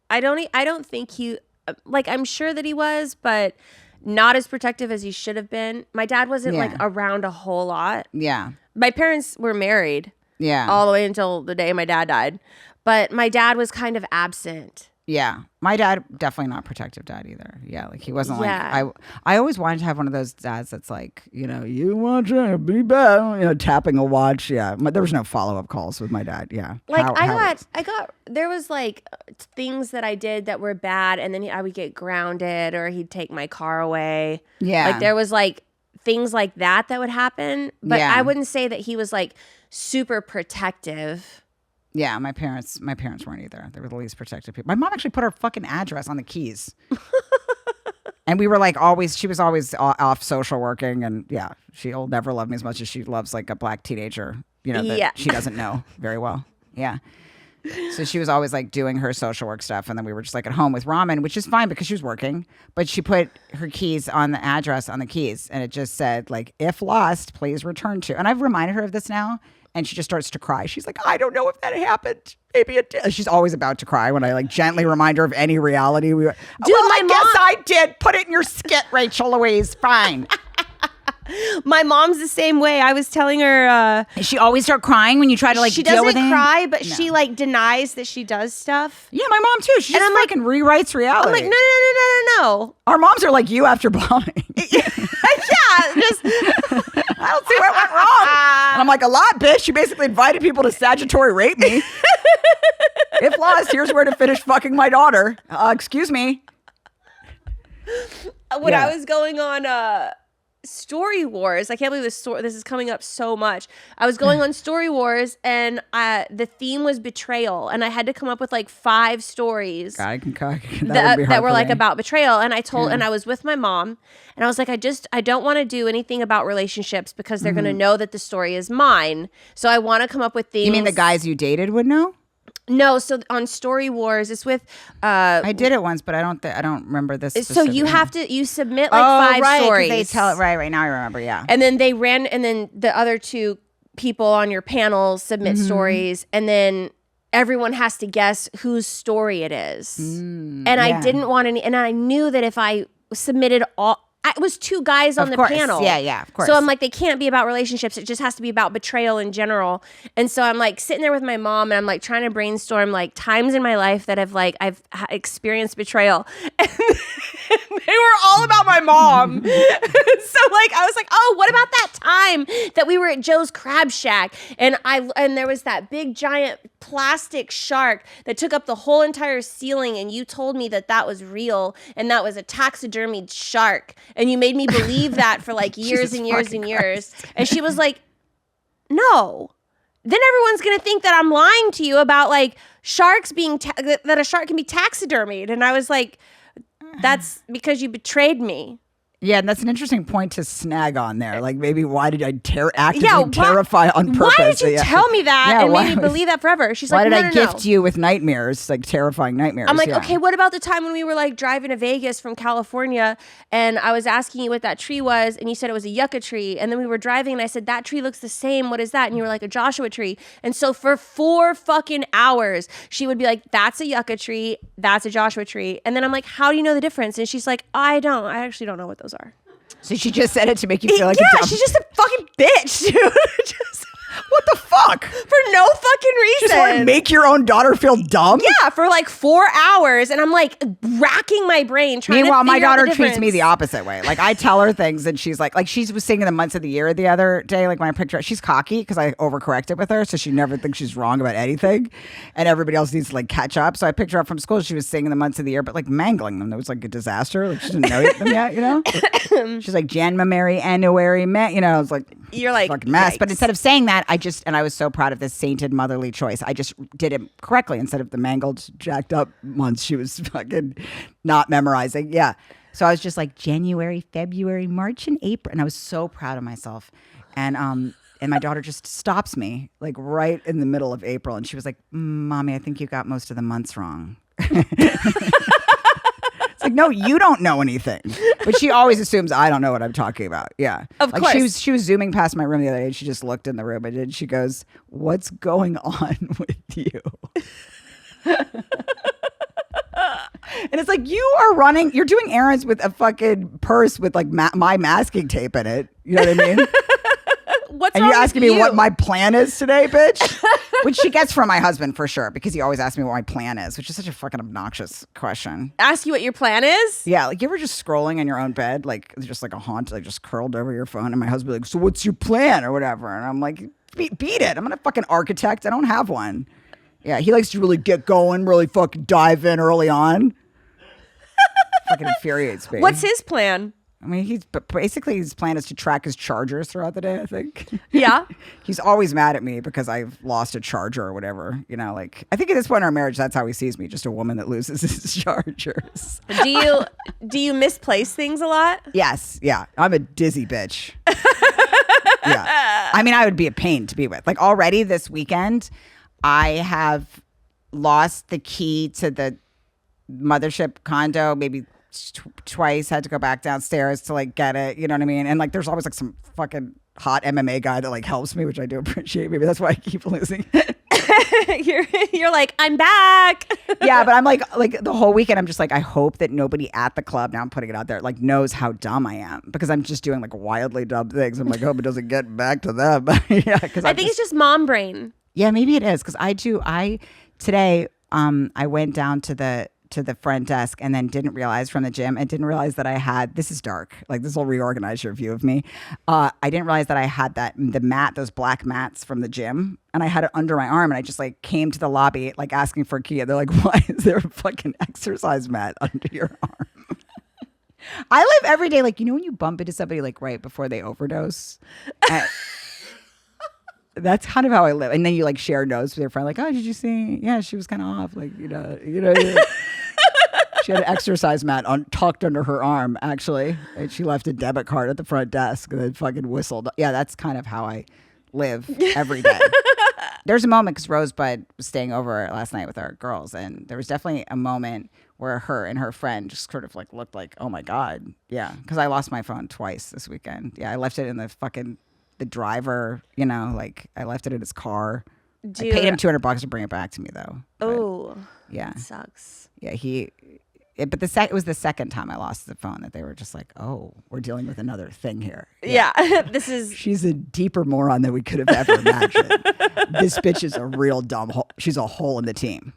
I don't think he, like, I'm sure that he was, but not as protective as he should have been. My dad wasn't like around a whole lot. Yeah. My parents were married Yeah. all the way until the day my dad died, but my dad was kind of absent. Yeah. My dad, definitely not protective dad either. Yeah. Like he wasn't Yeah. like, I always wanted to have one of those dads that's like, you know, you watch it, be bad, you know, tapping a watch. Yeah. There was no follow-up calls with my dad. Yeah. Like I got, there was like things that I did that were bad and then I would get grounded or he'd take my car away. Yeah. Like there was like things like that would happen, but Yeah. I wouldn't say that he was like super protective. Yeah, my parents weren't either. They were the least protective people. My mom actually put her fucking address on the keys. And we were like she was always off social working. And yeah, she'll never love me as much as she loves like a black teenager, you know, that she doesn't know very well. Yeah. So she was always like doing her social work stuff. And then we were just like at home with ramen, which is fine because she was working. But she put her keys on the address on the keys. And it just said like, if lost, please return to. And I've reminded her of this now. And she just starts to cry. She's like, I don't know if that happened. Maybe it did. She's always about to cry when I like gently remind her of any reality. Dude, I guess I did. Put it in your skit, Rachel Louise. Fine. My mom's the same way. I was telling her Does she always start crying when you try to like she deal with doesn't it? cry, but she like denies that she does stuff. Yeah, my mom too. She just fucking rewrites reality. I'm like, no. Our moms are like you after bombing. Yeah, I don't see what went wrong. And I'm like, a lot, bitch. You basically invited people to statutory rape me. If lost, here's where to finish fucking my daughter. Excuse me. When Yeah. I was going on Story Wars, I can't believe this is coming up so much. I was going on Story Wars, and the theme was betrayal, and I had to come up with like 5 stories that would be hard that were for like me. about betrayal. And and I was with my mom, and I was like, I don't want to do anything about relationships because they're going to know that the story is mine. So I want to come up with themes. You mean the guys you dated would know? No, so on Story Wars, it's with. I did it once, but I don't remember this. So you have to submit like oh, 5 right, 'cause stories. They tell it right now. I remember. Yeah. And then and then the other 2 people on your panel submit stories, and then everyone has to guess whose story it is. And I didn't want any, and I knew that if I submitted it was 2 guys on the panel. Yeah, of course. So I'm like, they can't be about relationships. It just has to be about betrayal in general. And so I'm like sitting there with my mom, and I'm like trying to brainstorm like times in my life that I've experienced betrayal. And they were all about my mom. So like I was like, oh, what about that time that we were at Joe's Crab Shack, and there was that big giant plastic shark that took up the whole entire ceiling, and you told me that was real, and that was a taxidermied shark, and you made me believe that for like years and years and years. And she was like, no. Then everyone's going to think that I'm lying to you about like sharks being that a shark can be taxidermied. And I was like, that's because you betrayed me. Yeah, and that's an interesting point to snag on there. Like, maybe why did I actively terrify on purpose? Why did you tell me that and made me believe that forever? She's like, why did no, I gift you with nightmares, like terrifying nightmares? I'm like, okay, what about the time when we were like driving to Vegas from California, and I was asking you what that tree was, and you said it was a yucca tree, and then we were driving, and I said, that tree looks the same. What is that? And you were like, a Joshua tree. And so for 4 fucking hours, she would be like, that's a yucca tree, that's a Joshua tree. And then I'm like, how do you know the difference? And she's like, I actually don't know what those are. So she just said it to make you feel like a dumb. She's just a fucking bitch, dude. Just, what the fuck? for no fucking reason. Just want to make your own daughter feel dumb? Yeah, for like 4 hours, and I'm like racking my brain trying Meanwhile, to my figure out daughter the treats me difference. the opposite way. Like, I tell her things, and she's like she was singing the months of the year the other day. Like, when I picked her up, she's cocky because I overcorrected with her, so she never thinks she's wrong about anything, and everybody else needs to like catch up. So I picked her up from school. She was singing the months of the year, but like mangling them. That was like a disaster. Like, she didn't know them yet, you know. She's like January, May, you know. It's like You're like, fucking mess. yikes. But instead of saying that, I was so proud of this sainted motherly choice. I just did it correctly instead of the mangled, jacked up months she was fucking not memorizing. Yeah. So I was just like January, February, March, and April, and I was so proud of myself. And my daughter just stops me like right in the middle of April, and she was like, "Mommy, I think you got most of the months wrong." It's like, no, you don't know anything. But she always assumes I don't know what I'm talking about. Yeah. Of like course. She was zooming past my room the other day, and she just looked in the room, and then she goes, "What's going on with you?" And it's like, you're doing errands with a fucking purse with like my masking tape in it. You know what I mean? What's And wrong you're with asking you? me what my plan is today, bitch? Which she gets from my husband for sure, because he always asks me what my plan is, which is such a fucking obnoxious question. Ask you what your plan is? Yeah, like you ever just scrolling in your own bed, like just like a haunt, like just curled over your phone, and my husband be like, "So what's your plan?" or whatever, and I'm like, beat it. I'm not a fucking architect. I don't have one. Yeah, he likes to really get going, really fucking dive in early on. Fucking infuriates me. What's his plan? I mean, basically his plan is to track his chargers throughout the day, I think. Yeah. He's always mad at me because I've lost a charger or whatever. You know, like, I think at this point in our marriage, that's how he sees me, just a woman that loses his chargers. Do you misplace things a lot? Yes. Yeah. I'm a dizzy bitch. Yeah. I mean, I would be a pain to be with. Like, already this weekend, I have lost the key to the mothership condo, maybe twice, had to go back downstairs to like get it, you know what I mean? And like there's always like some fucking hot MMA guy that like helps me, which I do appreciate. Maybe that's why I keep losing. You're like, I'm back. Yeah, but I'm like the whole weekend I'm just like, I hope that nobody at the club, now I'm putting it out there, like knows how dumb I am, because I'm just doing like wildly dumb things. I'm like, hope it doesn't get back to them. Yeah, because I think it's just mom brain. Yeah, maybe it is, because today I went down to to the front desk and then didn't realize from the gym and didn't realize that I had, this is dark, like this will reorganize your view of me. I didn't realize that I had the mat, those black mats from the gym, and I had it under my arm, and I just like came to the lobby like asking for a key, and they're like, why is there a fucking exercise mat under your arm? I live every day like, you know, when you bump into somebody like right before they overdose? That's kind of how I live. And then you like share notes with your friend, like, oh, did you see? Yeah, she was kind of off. Like, you know. She had an exercise mat tucked under her arm, actually. And she left a debit card at the front desk and then fucking whistled. Yeah, that's kind of how I live every day. There's a moment because Rosebud was staying over last night with our girls, and there was definitely a moment where her and her friend just sort of like looked like, oh my God. Yeah, because I lost my phone twice this weekend. Yeah, I left it in the driver, you know, like I left it in his car. Dude. I paid him $200 to bring it back to me though. Oh, yeah, sucks. Yeah, but it was the second time I lost the phone that they were just like, oh, we're dealing with another thing here. Yeah. She's a deeper moron than we could have ever imagined. This bitch is a real dumb hole. She's a hole in the team.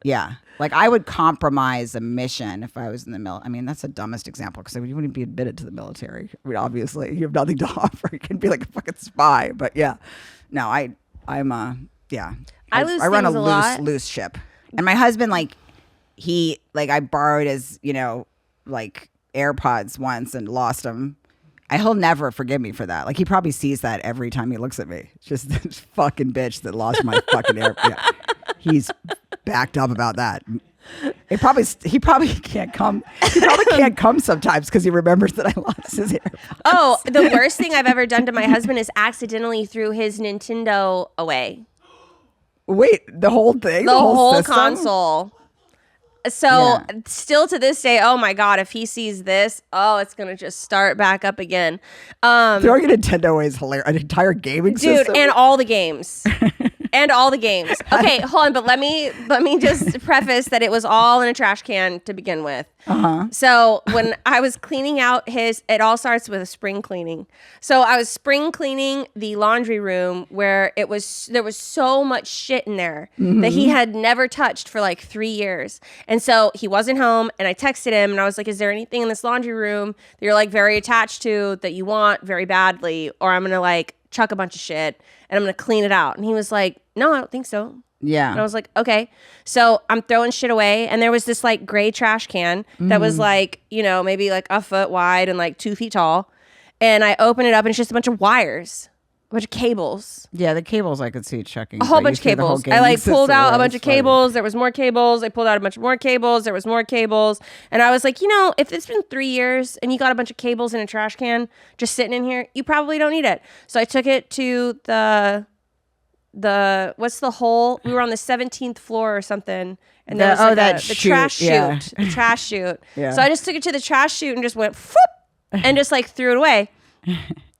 Yeah. Like I would compromise a mission if I was in the military. I mean, that's the dumbest example because you wouldn't be admitted to the military. I mean, obviously you have nothing to offer. You can be like a fucking spy, but yeah. No, I'm yeah. I run a loose ship. And my husband, like, I borrowed his, you know, like AirPods once and lost them. He'll never forgive me for that. Like he probably sees that every time he looks at me. It's just this fucking bitch that lost my fucking AirPods. Yeah. He's backed up about that. He probably can't come. He probably can't come sometimes because he remembers that I lost his AirPods. Oh, the worst thing I've ever done to my husband is accidentally threw his Nintendo away. Wait, the whole thing? The whole system? Console. So still to this day, oh my God, if he sees this, it's going to just start back up again. Throwing a Nintendo away is hilarious. An entire gaming system? Dude, and all the games. And all the games. Okay, hold on, but let me just preface that it was all in a trash can to begin with. Uh-huh. So when I was cleaning out it all starts with a spring cleaning. So I was spring cleaning the laundry room where there was so much shit in there that he had never touched for like 3 years. And so he wasn't home, and I texted him and I was like, is there anything in this laundry room that you're like very attached to that you want very badly, or I'm gonna like chuck a bunch of shit and I'm gonna clean it out? And he was like, no, I don't think so. Yeah. And I was like, okay. So I'm throwing shit away, and there was this like gray trash can that was like, you know, maybe like a foot wide and like 2 feet tall. And I open it up, and it's just a bunch of wires, a bunch of cables. Yeah, the cables I could see checking. A whole bunch of cables. I like pulled out a bunch of cables. There was more cables. I pulled out a bunch of more cables. There was more cables. And I was like, you know, if it's been 3 years and you got a bunch of cables in a trash can just sitting in here, you probably don't need it. So I took it to the what's the hole? We were on the 17th floor or something. And there was like the trash chute. Yeah. A trash chute. Yeah. So I just took it to the trash chute and just went and just like threw it away.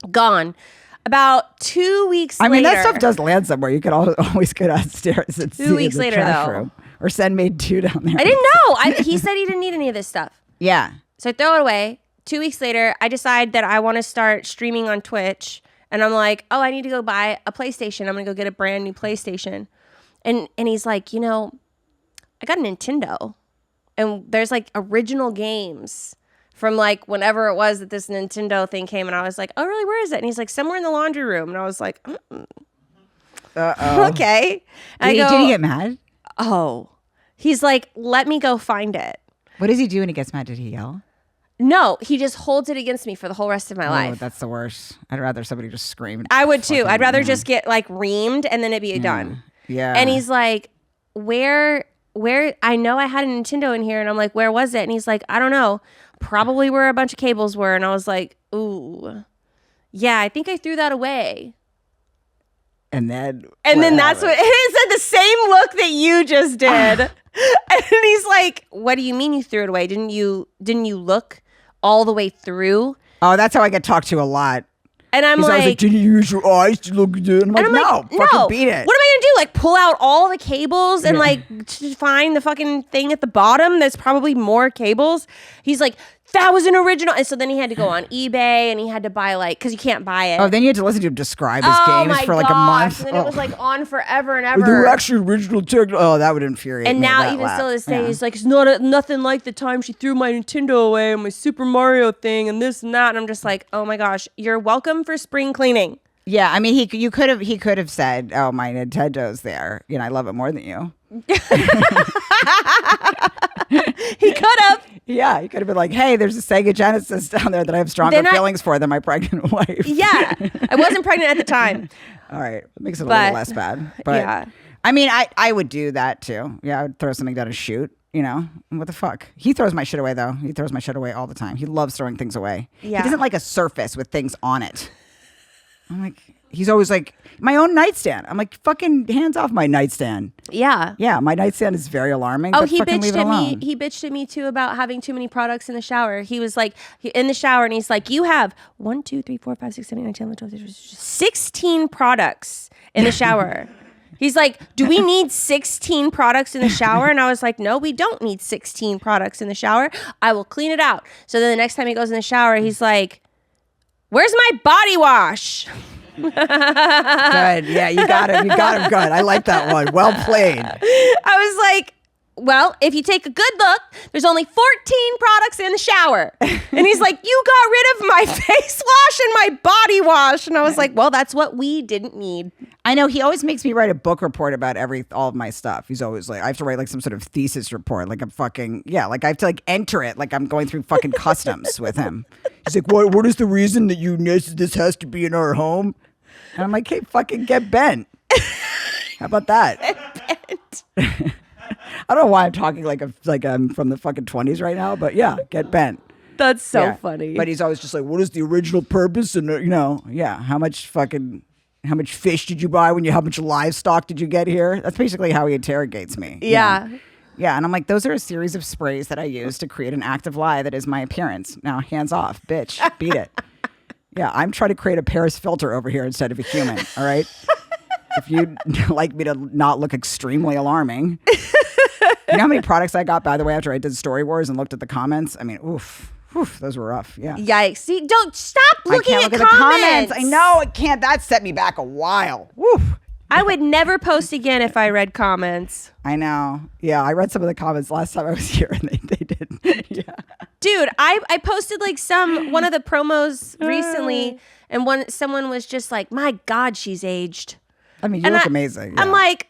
Gone. About 2 weeks later. I mean, that stuff does land somewhere. You could always go downstairs and see 2 weeks in the later, trash though. room. Or send Maid 2 down there. I didn't know. He said he didn't need any of this stuff. Yeah. So I throw it away. 2 weeks later, I decide that I want to start streaming on Twitch. And I'm like, oh, I need to go buy a PlayStation. I'm going to go get a brand new PlayStation. And he's like, you know, I got a Nintendo. And there's like original games from like whenever it was that this Nintendo thing came. And I was like, oh, really? Where is it? And he's like, somewhere in the laundry room. And I was like, Uh-oh. Okay. And Did he get mad? Oh. He's like, let me go find it. What does he do when he gets mad? Did he yell? No, he just holds it against me for the whole rest of my Oh, life. that's the worst. I'd rather somebody just scream. I would too. I'd rather just get like reamed and then it'd be done. Yeah. And he's like, where I know I had a Nintendo in here, and I'm like, where was it? And he's like, I don't know. Probably where a bunch of cables were. And I was like, ooh. Yeah, I think I threw that away. And then That's what it said, the same look that you just did. And he's like, what do you mean you threw it away? Didn't you look all the way through? Oh, that's how I get talked to a lot. And I'm He's always like, did you use your eyes to look at it? And I'm like, no, fucking beat it. What am I gonna do? Like pull out all the cables and like find the fucking thing at the bottom? There's probably more cables. He's like, that was an original. And so then he had to go on eBay and he had to buy like, because you can't buy it. Oh, then you had to listen to him describe his Oh games my for like a gosh. month. And then it was like on forever and ever. They were actually original techno. Oh, that would infuriate And me. now, that even laugh. still to this day, Yeah. he's like, it's nothing like the time she threw my Nintendo away and my Super Mario thing and this and that. And I'm just like, oh my gosh, you're welcome for spring cleaning. Yeah, I mean, he could have said, "Oh, my Nintendo's there. You know, I love it more than you." He could have. Yeah, he could have been like, "Hey, there's a Sega Genesis down there that I have stronger Then feelings for than my pregnant wife." Yeah. I wasn't pregnant at the time. All right, it makes it a But- little less bad. But yeah. I mean, I would do that too. Yeah, I would throw something down a chute. You know, what the fuck? He throws my shit away though. He throws my shit away all the time. He loves throwing things away. Yeah. He doesn't like a surface with things on it. I'm like, he's always like, my own nightstand. I'm like, fucking hands off my nightstand. Yeah. Yeah, my nightstand is very alarming. Oh, but he fucking leave bitched it at me. alone. He bitched at me too about having too many products in the shower. He was like, in the shower, and he's like, you have 1, 2, 3, 4, 5, 6, 7, 8, 9, 10, 11, 12, 13, 14, 16 products in the shower. He's like, do we need 16 products in the shower? And I was like, no, we don't need 16 products in the shower. I will clean it out. So then the next time he goes in the shower, he's like, where's my body wash? Good. Yeah, you got him. You got him good. I like that one. Well played. I was like, well, if you take a good look, there's only 14 products in the shower. And he's like, you got rid of my face wash and my body wash. And I was like, well, that's what we didn't need. I know he always makes me write a book report about all of my stuff. He's always like, I have to write like some sort of thesis report, like I'm fucking, yeah, like I have to like enter it, like I'm going through fucking customs with him. He's like, what is the reason that this has to be in our home? And I'm like, hey, fucking get bent. How about that? I don't know why I'm talking like I'm from the fucking 20s right now, but yeah, get bent. That's so Yeah. funny. But he's always just like, what is the original purpose? And how much fish did you buy how much livestock did you get here? That's basically how he interrogates me. you yeah. know? Yeah. And I'm like, those are a series of sprays that I use to create an active lie that is my appearance. Now, hands off, bitch, beat it. Yeah. I'm trying to create a Paris filter over here instead of a human. All right. If you'd like me to not look extremely alarming. You know how many products I got, by the way, after I did Story Wars and looked at the comments? I mean, oof, those were rough. Yeah. Yikes. See, don't stop looking I at can't look at the comments. comments. I know I can't. That set me back a while. Woof. I would never post again if I read comments. I know. Yeah, I read some of the comments last time I was here, and they did. Yeah. Dude, I posted like one of the promos recently, and someone was just like, my God, she's aged. I mean, you And look I- amazing. I'm yeah. like,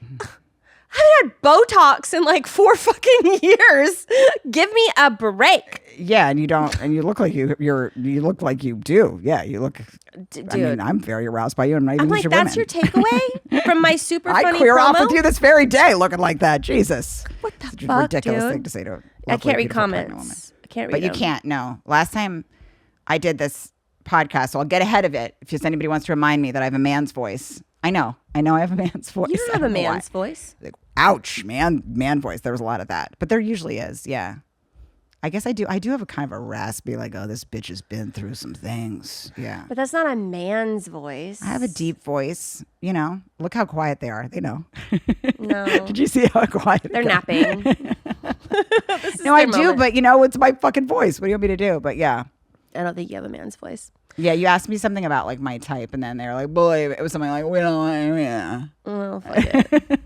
I haven't had Botox in like 4 fucking years. Give me a break. yeah, and you don't, and you look like you look like you do. Yeah, you look. Dude. I mean, I'm very aroused by you, and not I'm even like, sure that's women. your takeaway from my super I funny queer promo? off with you this very day, looking like that. Jesus, What the such a fuck, ridiculous dude? thing to say to. a I lovely, can't read beautiful pregnant woman. comments. I can't read But you them. can't. No. Last time I did this podcast, so I'll get ahead of it. If anybody wants to remind me that I have a man's voice, I know I have a man's voice. You don't I have a know why. man's voice. Like, ouch, man voice. There was a lot of that, but there usually is. Yeah, I guess I do have a kind of a raspy, like, oh, this bitch has been through some things. Yeah, But that's not a man's voice. I have a deep voice. You know, look how quiet they are. They know. No. Did you see how quiet They're got? napping. No, I their do, moment. but it's my fucking voice. What do you want me to do? But yeah. I don't think you have a man's voice. Yeah, you asked me something about like my type, and then they were like, "Boy," it was something like, "We don't like, yeah," Well, fuck it.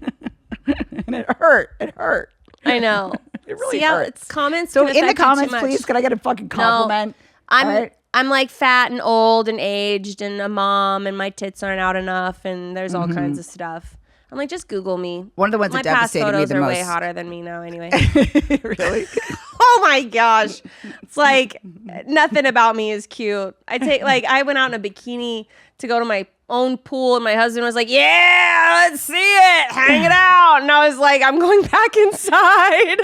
and it hurt. It hurt. I know. It really See how hurts. it's comments. So can in the affect you too comments, much. please, can I get a fucking compliment? I'm All right? I'm like fat and old and aged and a mom and my tits aren't out enough and there's all kinds of stuff. I'm like, just Google me. One of the ones My that past devastated me photos the are way most. hotter than me now anyway. Really? Oh my gosh. It's like nothing about me is cute. I went out in a bikini to go to my own pool and my husband was like, yeah, let's see it. Hang it out. And I was like, I'm going back inside.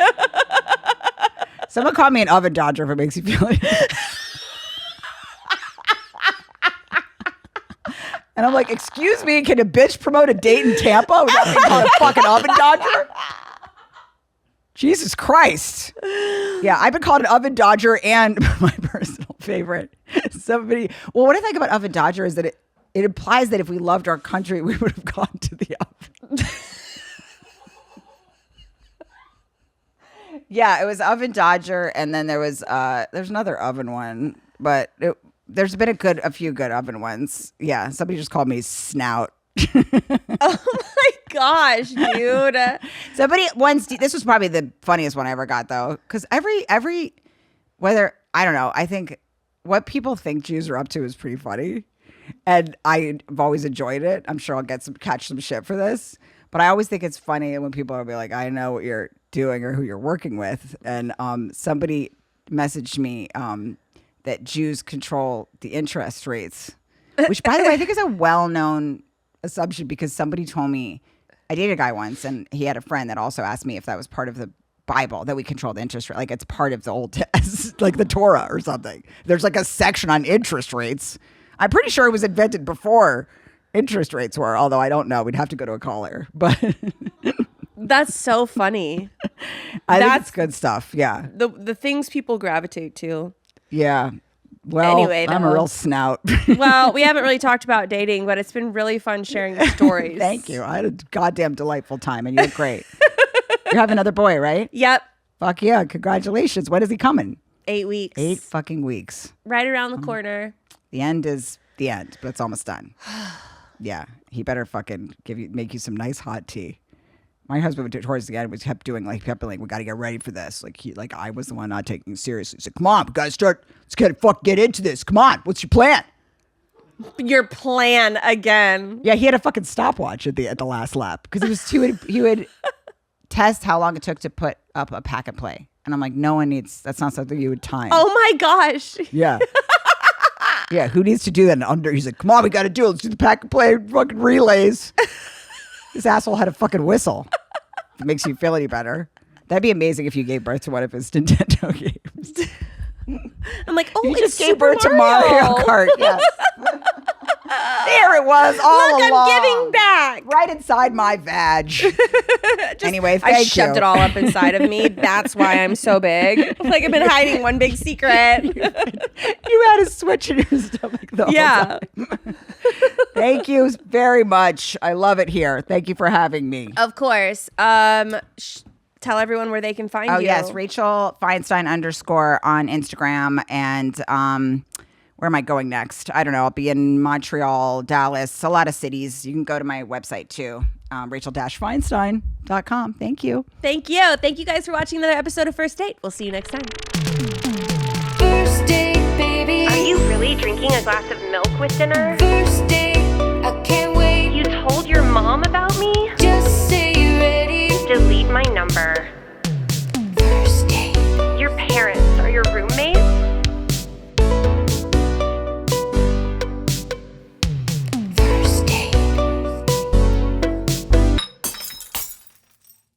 Someone called me an oven dodger if it makes you feel like And I'm like, excuse me, can a bitch promote a date in Tampa without being called a fucking oven dodger? Jesus Christ. Yeah, I've been called an oven dodger and my personal favorite. What I think about oven dodger is that it implies that if we loved our country, we would have gone to the oven. Yeah, it was Oven Dodger, and then there's another oven one, but there's been a few good oven ones. Yeah, somebody just called me Snout. Oh my gosh, dude. Somebody once, this was probably the funniest one I ever got though, because whether, I don't know, I think what people think Jews are up to is pretty funny, and I've always enjoyed it. I'm sure I'll catch some shit for this, but I always think it's funny when people will be like, I know what you're doing or who you're working with, and somebody messaged me that Jews control the interest rates, which by the way I think is a well-known assumption, because somebody told me, I dated a guy once and he had a friend that also asked me if that was part of the Bible, that we control the interest rate, like it's part of the old like the Torah or something. There's like a section on interest rates. I'm pretty sure it was invented before interest rates were, although I don't know, we'd have to go to a caller, but That's so funny. I think it's good stuff. Yeah. The things people gravitate to. Yeah. Well, Anyway, I'm a no. real snout. Well, we haven't really talked about dating, but it's been really fun sharing the stories. Thank you. I had a goddamn delightful time, and you look great. You have another boy, right? Yep. Fuck yeah. Congratulations. When is he coming? 8 weeks. 8 fucking weeks. Right around the corner. The end is the end, but it's almost done. Yeah. He better fucking make you some nice hot tea. My husband towards the end kept being like, we got to get ready for this. Like I was the one not taking it seriously. He said, come on, we got to let's get into this. Come on. What's your plan? Your plan again. Yeah, he had a fucking stopwatch at the last lap, because he would test how long it took to put up a pack and play. And I'm like, that's not something you would time. Oh my gosh. Yeah. Yeah, who needs to do that? He's like, come on, we got to do it. Let's do the pack and play fucking relays. This asshole had a fucking whistle. If it makes you feel any better. That'd be amazing if you gave birth to one of his Nintendo games. I'm like, oh, You it's just gave Super birth to Mario Kart. Yes. There it was all Look, along. I'm giving back. Right inside my vag. Anyway, thank you. I shoved it all up inside of me. That's why I'm so big. Like I've been hiding one big secret. You had a switch in your stomach the whole time. Thank you very much. I love it here. Thank you for having me. Of course. Tell everyone where they can find you. Oh, yes. Rachel Feinstein _ on Instagram. And where am I going next? I don't know. I'll be in Montreal, Dallas, a lot of cities. You can go to my website too, rachel-feinstein.com. Thank you. Thank you. Thank you guys for watching another episode of First Date. We'll see you next time. First date, baby. Are you really drinking a glass of milk with dinner? First date.